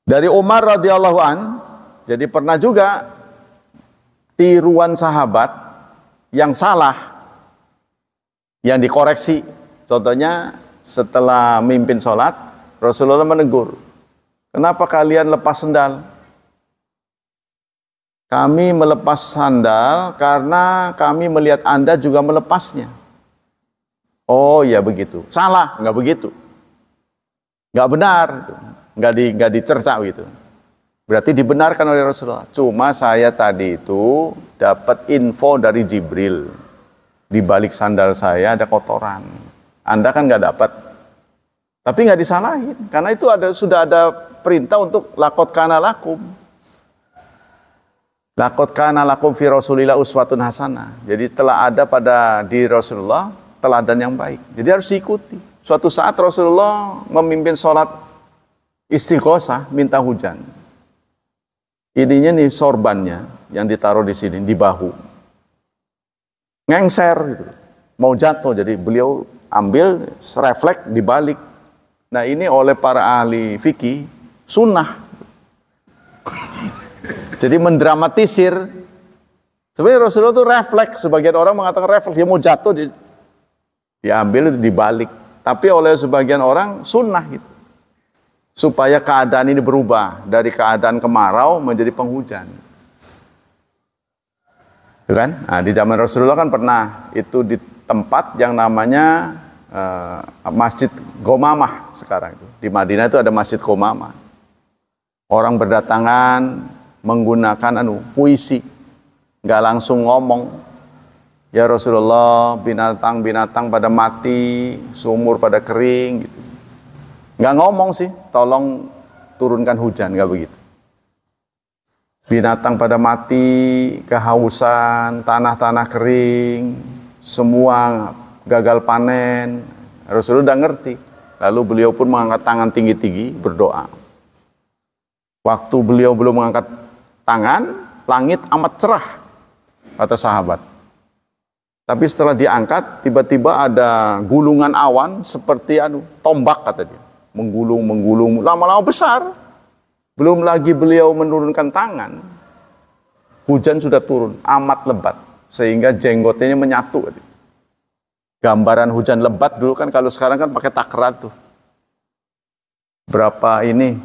Speaker 1: Dari Umar radhiyallahu an, jadi pernah juga tiruan sahabat yang salah, yang dikoreksi. Contohnya setelah mimpin sholat, Rasulullah menegur, kenapa kalian lepas sendal? Kami melepas sandal karena kami melihat Anda juga melepasnya. Oh ya begitu, salah, nggak begitu, nggak benar, nggak dicerca gitu. Berarti dibenarkan oleh Rasulullah. Cuma saya tadi itu dapat info dari Jibril. Di balik sandal saya ada kotoran. Anda kan nggak dapat. Tapi nggak disalahin. Karena itu sudah ada perintah untuk lakot kana lakum. Lakot kana lakum fi Rasulillah uswatun hasanah. Jadi telah ada pada diri Rasulullah teladan yang baik. Jadi harus diikuti. Suatu saat Rasulullah memimpin sholat istighosah, minta hujan. Ininya nih sorbannya yang ditaruh di sini, di bahu. Ngengser gitu. Mau jatuh, jadi beliau ambil, refleks dibalik. Nah ini oleh para ahli fikih, sunnah. Jadi mendramatisir. Sebenarnya Rasulullah itu refleks. Sebagian orang mengatakan refleks, dia mau jatuh, diambil, dibalik. Tapi oleh sebagian orang, sunnah gitu. Supaya keadaan ini berubah dari keadaan kemarau menjadi penghujan. Itu kan? Nah, di zaman Rasulullah kan pernah itu di tempat yang namanya Masjid Gomamah sekarang itu. Di Madinah itu ada Masjid Gomamah. Orang berdatangan menggunakan puisi. Nggak langsung ngomong. Ya Rasulullah, binatang-binatang pada mati, sumur pada kering gitu. Nggak ngomong sih, tolong turunkan hujan, nggak begitu. Binatang pada mati, kehausan, tanah-tanah kering, semua gagal panen. Rasulullah udah ngerti. Lalu beliau pun mengangkat tangan tinggi-tinggi, berdoa. Waktu beliau belum mengangkat tangan, langit amat cerah, kata sahabat. Tapi setelah diangkat, tiba-tiba ada gulungan awan seperti tombak, kata dia. Menggulung, lama-lama besar. Belum lagi beliau menurunkan tangan, hujan sudah turun, amat lebat, sehingga jenggotnya menyatu. Gambaran hujan lebat dulu kan, kalau sekarang kan pakai takrat tuh. Berapa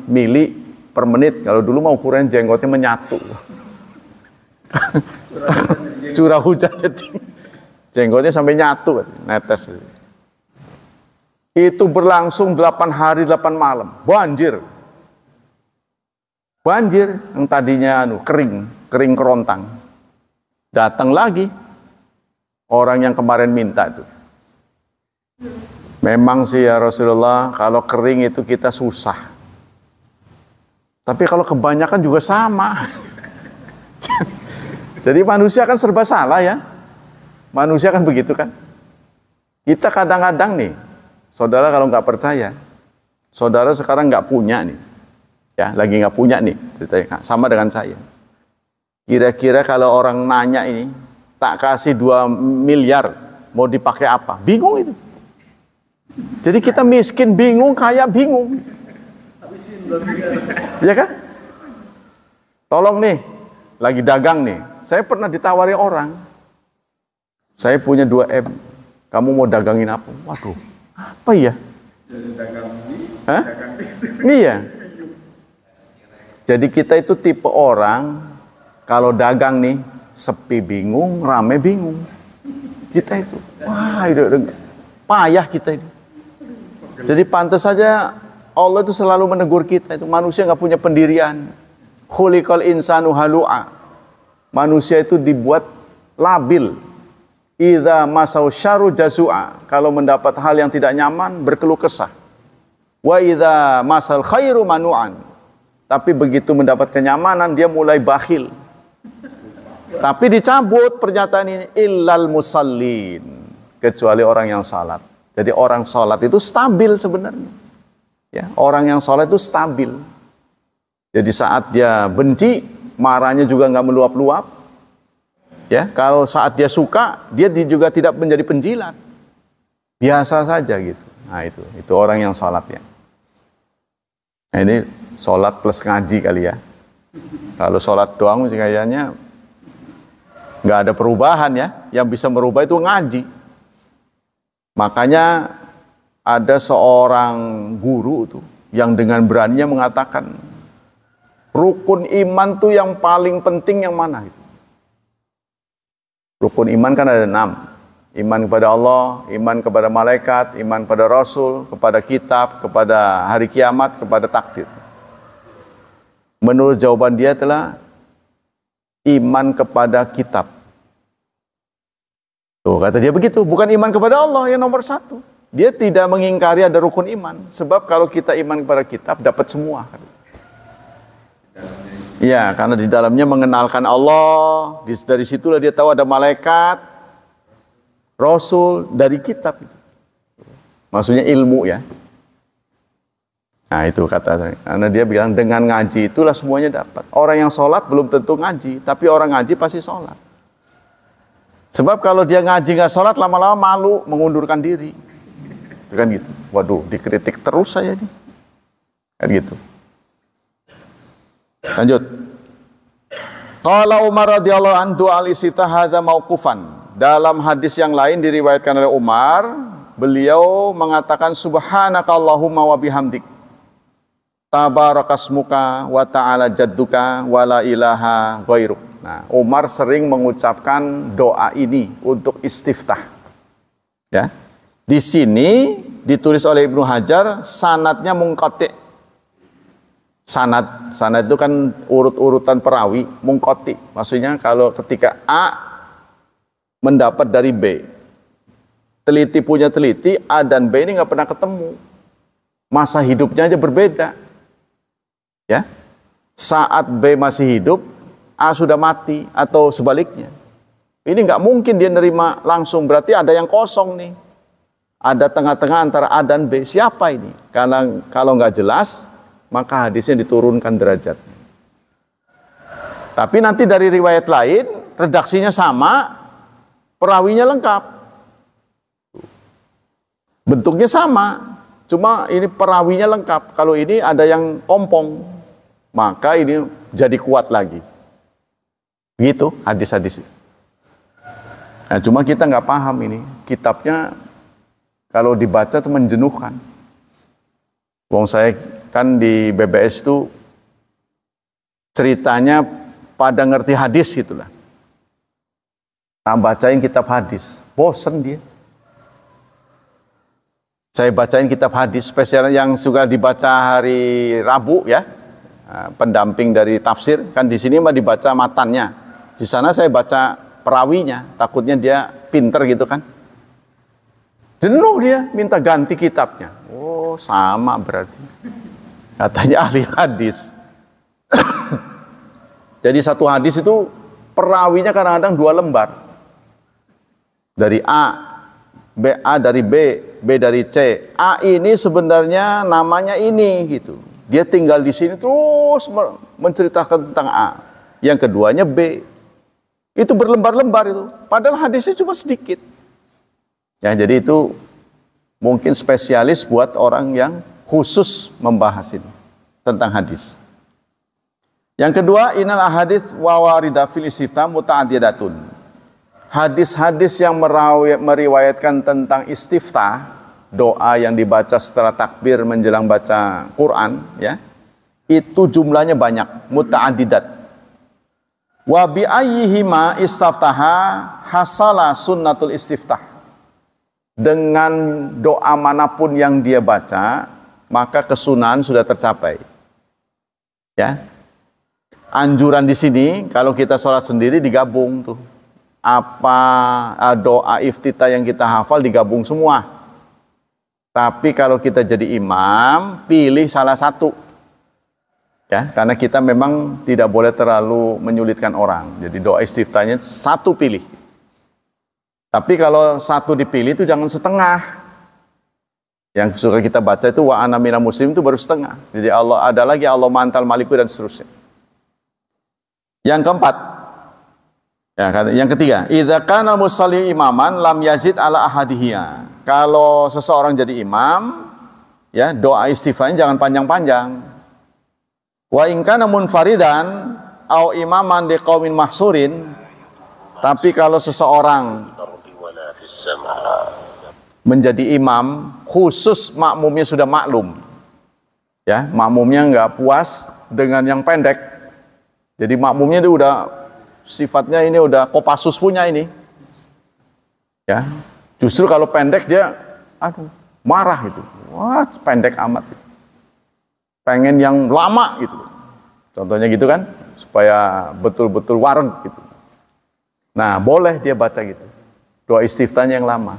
Speaker 1: mili per menit, kalau dulu mau ukuran jenggotnya menyatu. Curah hujannya tinggi, jenggotnya sampai nyatu, netes. Itu berlangsung 8 hari 8 malam. Banjir. Banjir yang tadinya kering kerontang. Datang lagi orang yang kemarin minta itu. Memang sih ya Rasulullah, kalau kering itu kita susah. Tapi kalau kebanyakan juga sama. Jadi manusia kan serba salah ya. Manusia kan begitu kan. Kita kadang-kadang nih, saudara kalau nggak percaya, saudara sekarang nggak punya nih, ya lagi nggak punya nih, ceritanya sama dengan saya. Kira-kira kalau orang nanya ini, tak kasih 2 miliar, mau dipakai apa? Bingung itu. Jadi kita miskin bingung, kaya bingung. Ya kan? Tolong nih, lagi dagang nih. Saya pernah ditawari orang, saya punya 2 M, kamu mau dagangin apa? Waduh. Apa ya? Hah? Iya. Jadi kita itu tipe orang kalau dagang nih sepi bingung, rame bingung. Kita itu, wah itu payah kita ini. Jadi pantas saja Allah itu selalu menegur kita itu. Manusia nggak punya pendirian. Khuliqal insanu halu'a. Manusia itu dibuat labil. Idza masau syarru jazua, kalau mendapat hal yang tidak nyaman berkeluh kesah. Wa idza masal khairu manu'an, tapi begitu mendapat kenyamanan dia mulai bakhil. Tapi dicabut pernyataan ini, illal musallin, kecuali orang yang salat. Jadi orang salat itu stabil sebenarnya. Ya, orang yang salat itu stabil. Jadi saat dia benci, marahnya juga nggak meluap-luap. Ya, kalau saat dia suka, dia juga tidak menjadi penjilat. Biasa saja gitu. Nah itu orang yang salat ya. Nah ini salat plus ngaji kali ya. Kalau salat doang kayaknya nggak ada perubahan ya. Yang bisa merubah itu ngaji. Makanya ada seorang guru tuh yang dengan beraninya mengatakan rukun iman tuh yang paling penting yang mana gitu. Rukun iman kan ada 6. Iman kepada Allah, iman kepada malaikat, iman kepada Rasul, kepada kitab, kepada hari kiamat, kepada takdir. Menurut jawaban dia adalah iman kepada kitab. Tuh, kata dia begitu, bukan iman kepada Allah yang nomor 1. Dia tidak mengingkari ada rukun iman. Sebab kalau kita iman kepada kitab, dapat semua. Ya, karena di dalamnya mengenalkan Allah, dari situlah dia tahu ada malaikat, Rasul, dari kitab itu. Maksudnya ilmu ya. Nah itu kata saya. Karena dia bilang dengan ngaji itulah semuanya dapat. Orang yang sholat belum tentu ngaji, tapi orang ngaji pasti sholat. Sebab kalau dia ngaji nggak sholat, lama-lama malu, mengundurkan diri. Kan gitu. Waduh, dikritik terus saya nih. Kan gitu. Lanjut. Qala Umar radhiyallahu anhu al-istiftah hadza mauqufan. Dalam hadis yang lain diriwayatkan oleh Umar, beliau mengatakan subhanakallahumma wa bihamdik. Tabarakasmuka wa ta'ala jadduka wa la ilaha ghairuk. Nah, Umar sering mengucapkan doa ini untuk istiftah. Ya. Di sini ditulis oleh Ibnu Hajar sanadnya munqati'. Sanad itu kan urut-urutan perawi, munqati'. Maksudnya kalau ketika A mendapat dari B, teliti punya teliti, A dan B ini nggak pernah ketemu, masa hidupnya aja berbeda, ya. Saat B masih hidup, A sudah mati atau sebaliknya. Ini nggak mungkin dia nerima langsung, berarti ada yang kosong nih, ada tengah-tengah antara A dan B. Siapa ini? Karena kalau nggak jelas, maka hadisnya diturunkan derajatnya. Tapi nanti dari riwayat lain, redaksinya sama. Perawinya lengkap, bentuknya sama, cuma ini perawinya lengkap. Kalau ini ada yang ompong, maka ini jadi kuat lagi. Gitu hadis-hadis. Nah, cuma kita nggak paham ini. Kitabnya kalau dibaca itu menjenuhkan. Wong saya kan di BBS itu ceritanya pada ngerti hadis gitulah. Tak bacain kitab hadis, bosen dia. Saya bacain kitab hadis, spesial yang suka dibaca hari Rabu ya, pendamping dari tafsir. Kan di sini mah dibaca matannya, di sana saya baca perawinya. Takutnya dia pinter gitu kan. Jenuh dia, minta ganti kitabnya. Oh sama berarti. Katanya ahli hadis. Jadi satu hadis itu perawinya kadang-kadang 2 lembar. Dari A, A dari B, B dari C. A ini sebenarnya namanya ini gitu. Dia tinggal di sini terus menceritakan tentang A. Yang keduanya B. Itu berlembar-lembar itu. Padahal hadisnya cuma sedikit. Ya, jadi itu mungkin spesialis buat orang yang khusus membahas ini tentang hadis. Yang kedua, innal ahadits wa warida fil istiftah muta'addidatun. Hadis-hadis yang meriwayatkan tentang istiftah, doa yang dibaca setelah takbir menjelang baca Quran, ya, itu jumlahnya banyak, muta'addidat. Wa bi ayyihima istaftaha hasala sunnatul istiftah. Dengan doa manapun yang dia baca, maka kesunahan sudah tercapai. Ya. Anjuran di sini kalau kita sholat sendiri digabung tuh. Apa doa iftitah yang kita hafal digabung semua. Tapi kalau kita jadi imam, pilih salah satu. Ya, karena kita memang tidak boleh terlalu menyulitkan orang. Jadi doa istiftahnya satu pilih. Tapi kalau satu dipilih itu jangan setengah. Yang suka kita baca itu wa ana minal muslim itu baru setengah. Jadi Allah ada lagi Allah mantal maliku dan seterusnya. Yang keempat, ya, yang ketiga, idza kana musalli imaman lam yazid ala ahadihia. Kalau seseorang jadi imam, ya doa istighfarnya jangan panjang-panjang. Wa in kana munfaridan au imaman di qaumin mahsurin. Tapi kalau seseorang menjadi imam, khusus makmumnya sudah maklum, ya makmumnya nggak puas dengan yang pendek. Jadi makmumnya itu udah sifatnya ini udah Kopassus punya ini. Ya. Justru kalau pendek dia marah gitu. Wah, pendek amat. Pengen yang lama gitu. Contohnya gitu kan, supaya betul-betul wareg gitu. Nah, boleh dia baca gitu. Doa istiftahnya yang lama.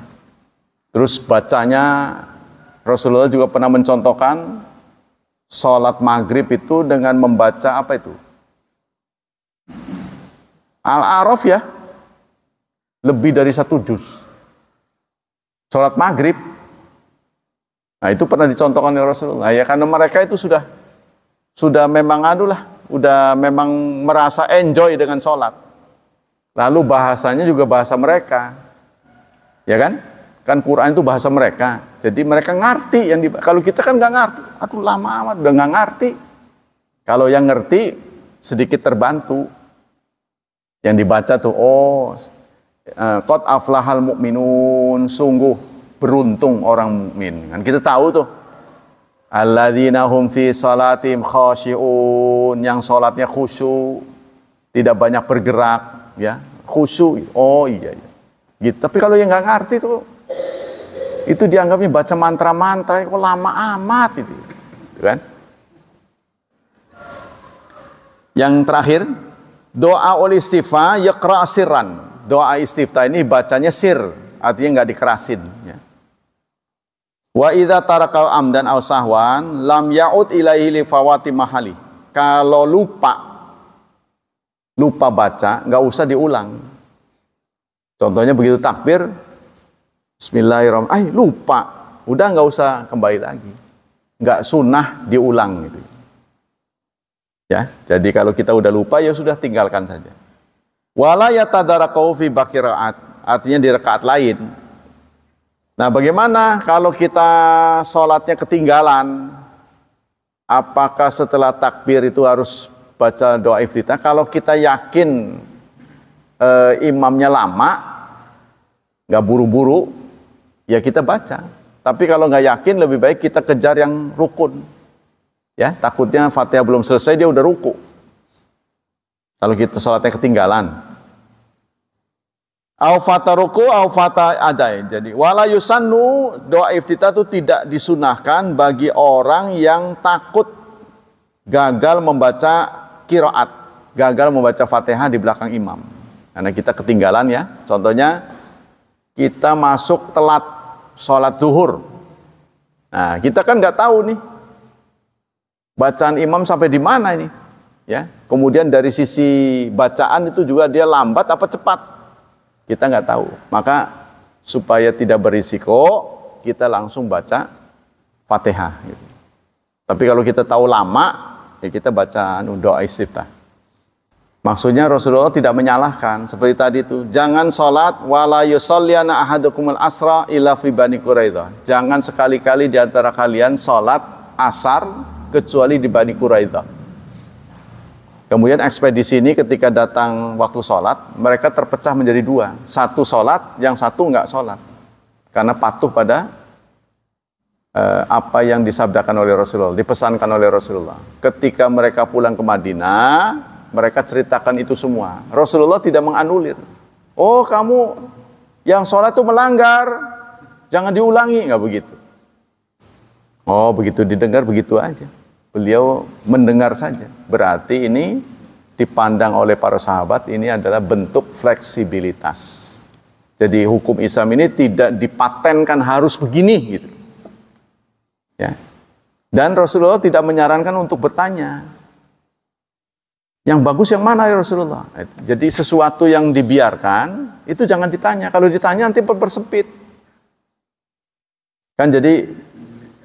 Speaker 1: Terus bacanya Rasulullah juga pernah mencontohkan sholat maghrib itu dengan membaca apa itu? Al-A'raf ya, lebih dari 1 juz. Sholat maghrib, nah itu pernah dicontohkan oleh Rasulullah. Ya karena mereka itu sudah memang udah memang merasa enjoy dengan sholat. Lalu bahasanya juga bahasa mereka, ya kan? Kan Quran itu bahasa mereka. Jadi mereka ngerti kalau kita kan nggak ngerti. Aduh lama amat, udah nggak ngerti. Kalau yang ngerti sedikit terbantu. Yang dibaca tuh, qad aflahal mu'minun, sungguh beruntung orang mukmin. Kan kita tahu tuh, alladzina hum fi salatihim khashi'un, yang salatnya khusyuk, tidak banyak bergerak, ya, khusyuk. Oh iya. Gitu. Tapi kalau yang nggak ngerti tuh, itu dianggapnya baca mantra-mantra, kok lama amat itu, kan? Yang terakhir, doa ul istiftah yaqra sirran. Doa istiftah ini bacanya sir, artinya nggak dikerasin. Ya. Wa idza taraka amdan aw sahwan lam ya'ud ilaihi li fawati mahali. Kalau lupa baca, nggak usah diulang. Contohnya begitu takbir, Bismillahirrahmanirrahim, lupa, udah nggak usah kembali lagi, nggak sunnah diulang gitu. Ya, jadi kalau kita udah lupa ya sudah tinggalkan saja. Wala yatadarakahu fi baqi rakaat, artinya di rakaat lain. Nah, bagaimana kalau kita sholatnya ketinggalan? Apakah setelah takbir itu harus baca doa iftitah? Kalau kita yakin imamnya lama, nggak buru-buru, ya kita baca. Tapi kalau nggak yakin, lebih baik kita kejar yang rukun. Ya, takutnya Fatihah belum selesai dia udah ruku. Kalau kita sholatnya ketinggalan. Au fata ruku, au fata adai. Jadi wala yusannu, doa iftitah itu tidak disunahkan bagi orang yang takut gagal membaca qiraat, gagal membaca Fatihah di belakang imam. Karena kita ketinggalan ya. Contohnya kita masuk telat sholat zuhur. Nah, kita kan nggak tahu nih bacaan imam sampai di mana ini, ya. Kemudian dari sisi bacaan itu juga dia lambat apa cepat, kita nggak tahu. Maka supaya tidak berisiko, kita langsung baca Fatihah. Gitu. Tapi kalau kita tahu lama, ya kita baca doa istiftah. Maksudnya Rasulullah tidak menyalahkan seperti tadi itu. Jangan sholat wala yusalliyana ahadukumul asra illa fi Bani Quraidah. Jangan sekali-kali di antara kalian sholat asar kecuali di Bani Quraidah. Kemudian ekspedisi ini ketika datang waktu sholat, mereka terpecah menjadi 2. Satu sholat, yang satu enggak sholat. Karena patuh pada apa yang disabdakan oleh Rasulullah, dipesankan oleh Rasulullah. Ketika mereka pulang ke Madinah, mereka ceritakan itu semua. Rasulullah tidak menganulir. Oh, kamu yang sholat itu melanggar, jangan diulangi, enggak begitu. Oh, begitu didengar begitu aja. Beliau mendengar saja. Berarti ini dipandang oleh para sahabat ini adalah bentuk fleksibilitas. Jadi hukum Islam ini tidak dipatenkan harus begini gitu. Ya. Dan Rasulullah tidak menyarankan untuk bertanya. Yang bagus yang mana ya Rasulullah? Jadi sesuatu yang dibiarkan itu jangan ditanya. Kalau ditanya nanti persempit. Kan jadi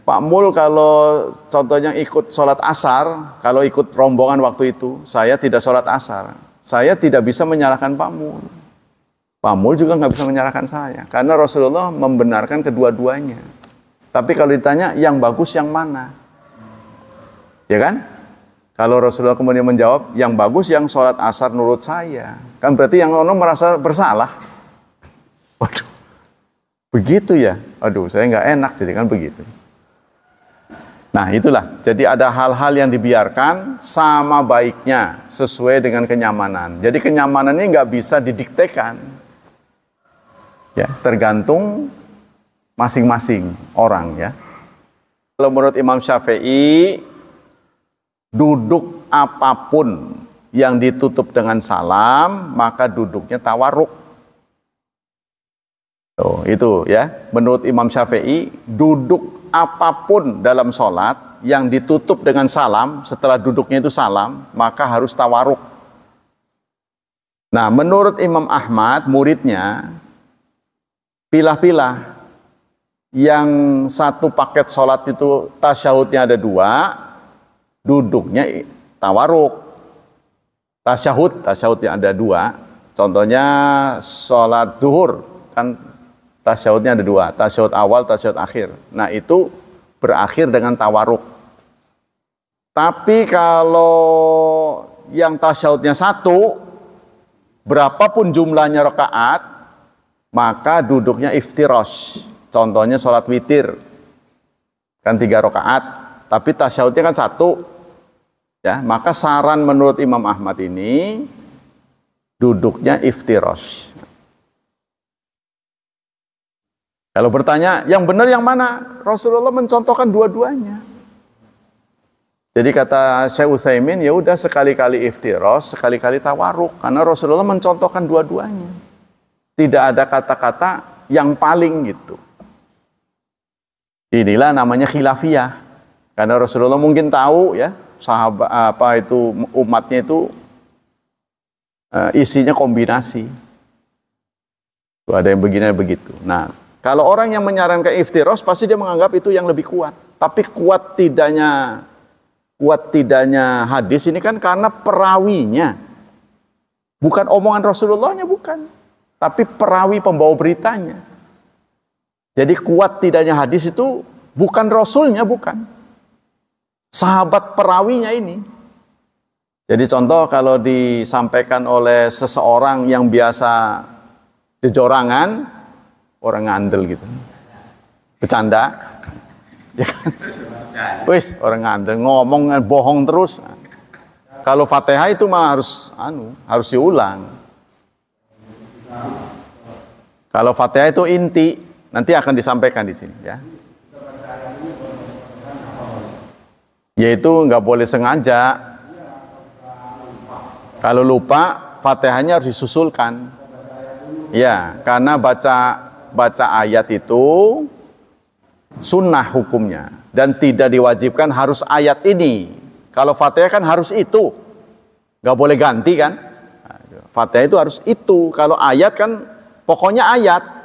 Speaker 1: Pak Mul kalau contohnya ikut sholat asar, kalau ikut rombongan waktu itu, saya tidak sholat asar. Saya tidak bisa menyalahkan Pak Mul. Pak Mul juga nggak bisa menyalahkan saya. Karena Rasulullah membenarkan kedua-duanya. Tapi kalau ditanya yang bagus yang mana? Ya kan? Kalau Rasulullah kemudian menjawab, yang bagus yang sholat asar nurut saya. Kan berarti yang ono merasa bersalah. Waduh, begitu ya? Aduh, saya nggak enak jadi kan begitu. Nah itulah, jadi ada hal-hal yang dibiarkan sama baiknya sesuai dengan kenyamanan. Jadi kenyamanan ini nggak bisa didiktekan. Ya, tergantung masing-masing orang ya. Kalau menurut Imam Syafi'i, duduk apapun yang ditutup dengan salam, maka duduknya tawarruk. Itu ya, menurut Imam Syafi'i, duduk apapun dalam sholat yang ditutup dengan salam, setelah duduknya itu salam, maka harus tawarruk. Nah, menurut Imam Ahmad, muridnya, pilah-pilah. Yang satu paket sholat itu tasyahudnya ada 2, duduknya tawarruk. Tasyahudnya ada 2. Contohnya sholat zuhur, kan tasyahudnya ada 2, tasyahud awal, tasyahud akhir. Nah itu berakhir dengan tawarruk. Tapi kalau yang tasyahudnya 1, berapapun jumlahnya rakaat, maka duduknya iftirash. Contohnya sholat witir, kan 3 rakaat, tapi tasyahudnya kan 1. Ya, maka saran menurut Imam Ahmad ini duduknya iftirash. Kalau bertanya, yang benar yang mana? Rasulullah mencontohkan dua-duanya. Jadi kata Syekh Utsaimin, ya udah sekali-kali iftirash, sekali-kali tawarruk, karena Rasulullah mencontohkan dua-duanya. Tidak ada kata-kata yang paling gitu. Inilah namanya khilafiyah. Karena Rasulullah mungkin tahu ya, sahabat umatnya itu isinya kombinasi. Tuh, ada yang begini, ada begitu. Nah, kalau orang yang menyarankan iftirash pasti dia menganggap itu yang lebih kuat. Tapi kuat tidaknya hadis ini kan karena perawinya. Bukan omongan Rasulullahnya, bukan. Tapi perawi pembawa beritanya. Jadi kuat tidaknya hadis itu bukan Rasulnya, bukan. Sahabat perawinya ini. Jadi contoh kalau disampaikan oleh seseorang yang biasa jejorangan, orang ngandel gitu, bercanda, ya kan? Wis orang ngandel ngomong bohong terus. Kalau Fatihah itu mah harus diulang. Kalau Fatihah itu inti, nanti akan disampaikan di sini ya. Yaitu nggak boleh sengaja. Kalau lupa, Fatihahnya harus disusulkan. Ya, karena baca ayat itu sunnah hukumnya dan tidak diwajibkan harus ayat ini. Kalau Fatihah kan harus itu, nggak boleh ganti kan? Fatihah itu harus itu. Kalau ayat kan pokoknya ayat.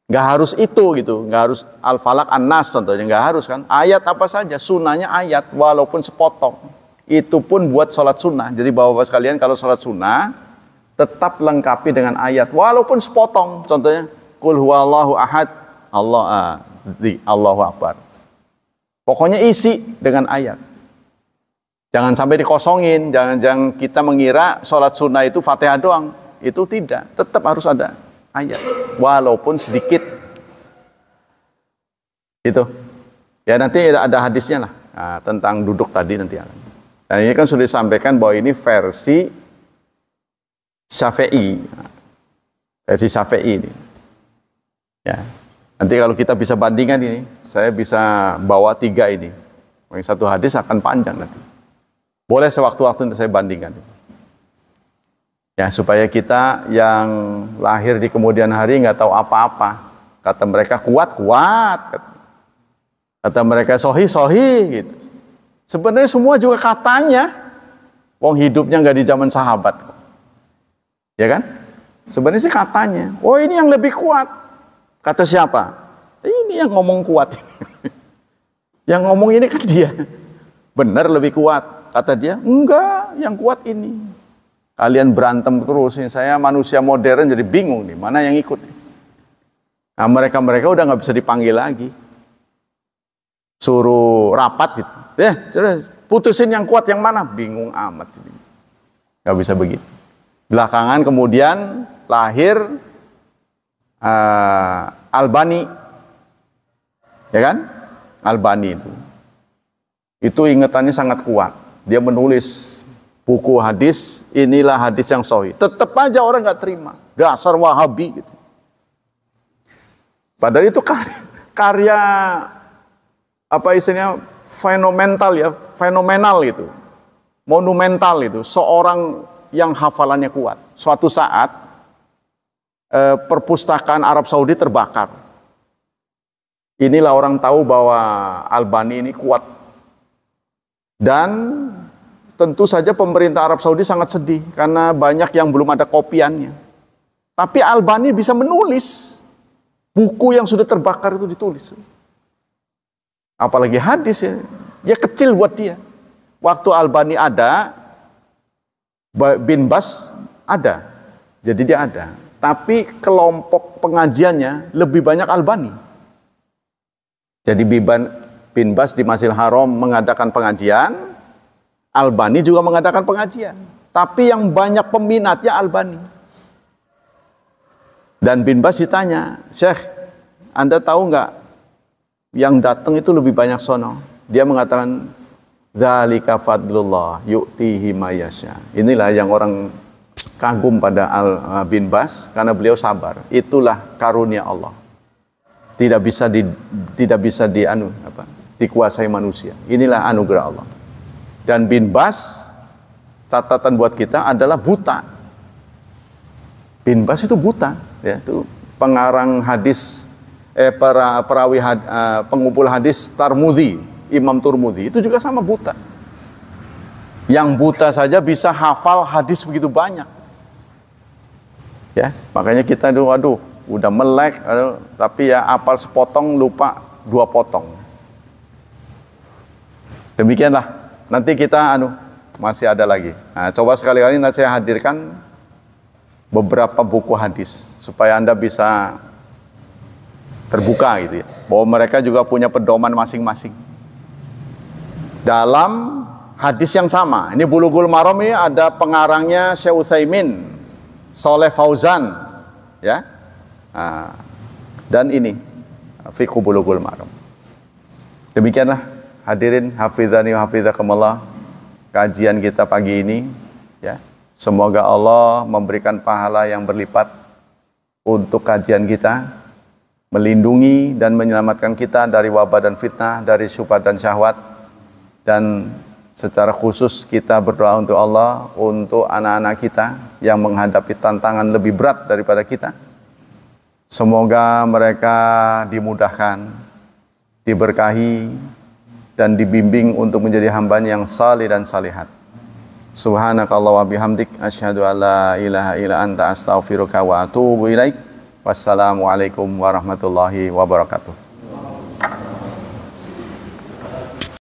Speaker 1: Nggak harus itu gitu, nggak harus Al-Falaq An-Nas contohnya, nggak harus kan. Ayat apa saja, sunnahnya ayat walaupun sepotong. Itu pun buat sholat sunnah. Jadi bapak-bapak sekalian kalau sholat sunnah tetap lengkapi dengan ayat walaupun sepotong. Contohnya Qul huwallahu ahad, Allahu akbar. Pokoknya isi dengan ayat. Jangan sampai dikosongin, jangan kita mengira sholat sunnah itu Fatihah doang. Itu tidak, tetap harus ada ayat walaupun sedikit. Itu ya, nanti ada hadisnya lah tentang duduk tadi nanti. Dan ini kan sudah disampaikan bahwa ini versi Syafi'i, ini ya. Nanti kalau kita bisa bandingkan ini, saya bisa bawa 3 ini, yang satu hadis akan panjang nanti. Boleh sewaktu-waktu nanti saya bandingkan ya, supaya kita yang lahir di kemudian hari nggak tahu apa-apa. Kata mereka kuat, kata mereka sohi gitu. Sebenarnya semua juga katanya, Wong hidupnya nggak di zaman sahabat. Ya kan? Sebenarnya sih katanya, oh ini yang lebih kuat. Kata siapa? Ini yang ngomong kuat. Yang ngomong ini kan dia. Benar lebih kuat. Kata dia, enggak, yang kuat ini. Kalian berantem terus, saya manusia modern jadi bingung nih, mana yang ikut. Nah mereka udah nggak bisa dipanggil lagi. Suruh rapat gitu. Putusin yang kuat yang mana? Bingung amat. Nggak bisa begitu. Belakangan kemudian lahir Albani. Ya kan? Albani itu. Itu ingatannya sangat kuat. Dia menulis buku hadis, inilah hadis yang sahih. Tetap aja orang nggak terima. Dasar Wahabi gitu. Padahal itu karya apa istilahnya fenomenal itu. Monumental itu. Seorang yang hafalannya kuat. Suatu saat perpustakaan Arab Saudi terbakar. Inilah orang tahu bahwa Albani ini kuat. Dan tentu saja pemerintah Arab Saudi sangat sedih karena banyak yang belum ada kopiannya. Tapi Albani bisa menulis buku yang sudah terbakar itu ditulis. Apalagi hadis ya. Dia kecil buat dia. Waktu Albani ada, Bin Bas ada. Jadi dia ada. Tapi kelompok pengajiannya lebih banyak Albani. Jadi Bin Bas di Masjidil Haram mengadakan pengajian, Albani juga mengadakan pengajian. Tapi yang banyak peminatnya Albani. Dan Bin Bas ditanya, Syekh, Anda tahu nggak yang datang itu lebih banyak sono? Dia mengatakan, dzalika fadlullah yu'tihi mayasya. Inilah yang orang kagum pada Bin Bas karena beliau sabar. Itulah karunia Allah. Tidak bisa dikuasai manusia. Inilah anugerah Allah. Dan Bin Bas, catatan buat kita adalah buta. Bin Bas itu buta, ya, itu pengarang hadis, pengumpul hadis Tirmidzi, Imam Tirmidzi, itu juga sama buta. Yang buta saja bisa hafal hadis begitu banyak. Ya, makanya kita udah melek, tapi ya hafal sepotong lupa 2 potong. Demikianlah. Nanti kita masih ada lagi. Nah, coba sekali-kali nanti saya hadirkan beberapa buku hadis supaya Anda bisa terbuka gitu ya. Bahwa mereka juga punya pedoman masing-masing. Dalam hadis yang sama. Ini Bulughul Maram ini ada pengarangnya Syekh Utsaimin, Shalih Fauzan, ya. Nah, dan ini Fiqh Bulughul Maram. Demikianlah. Hadirin hafizani wa hafizakumullah, kajian kita pagi ini ya. Semoga Allah memberikan pahala yang berlipat untuk kajian kita, melindungi dan menyelamatkan kita dari wabah dan fitnah, dari syubhat dan syahwat. Dan secara khusus kita berdoa untuk Allah, untuk anak-anak kita yang menghadapi tantangan lebih berat daripada kita. Semoga mereka dimudahkan, diberkahi, dan dibimbing untuk menjadi hamba-Nya yang salih dan salihat. Subhanakallah wa bihamdik, asyhadu an la ilaha illa anta astaghfiruka wa atubu ilaik. Wassalamualaikum warahmatullahi wabarakatuh.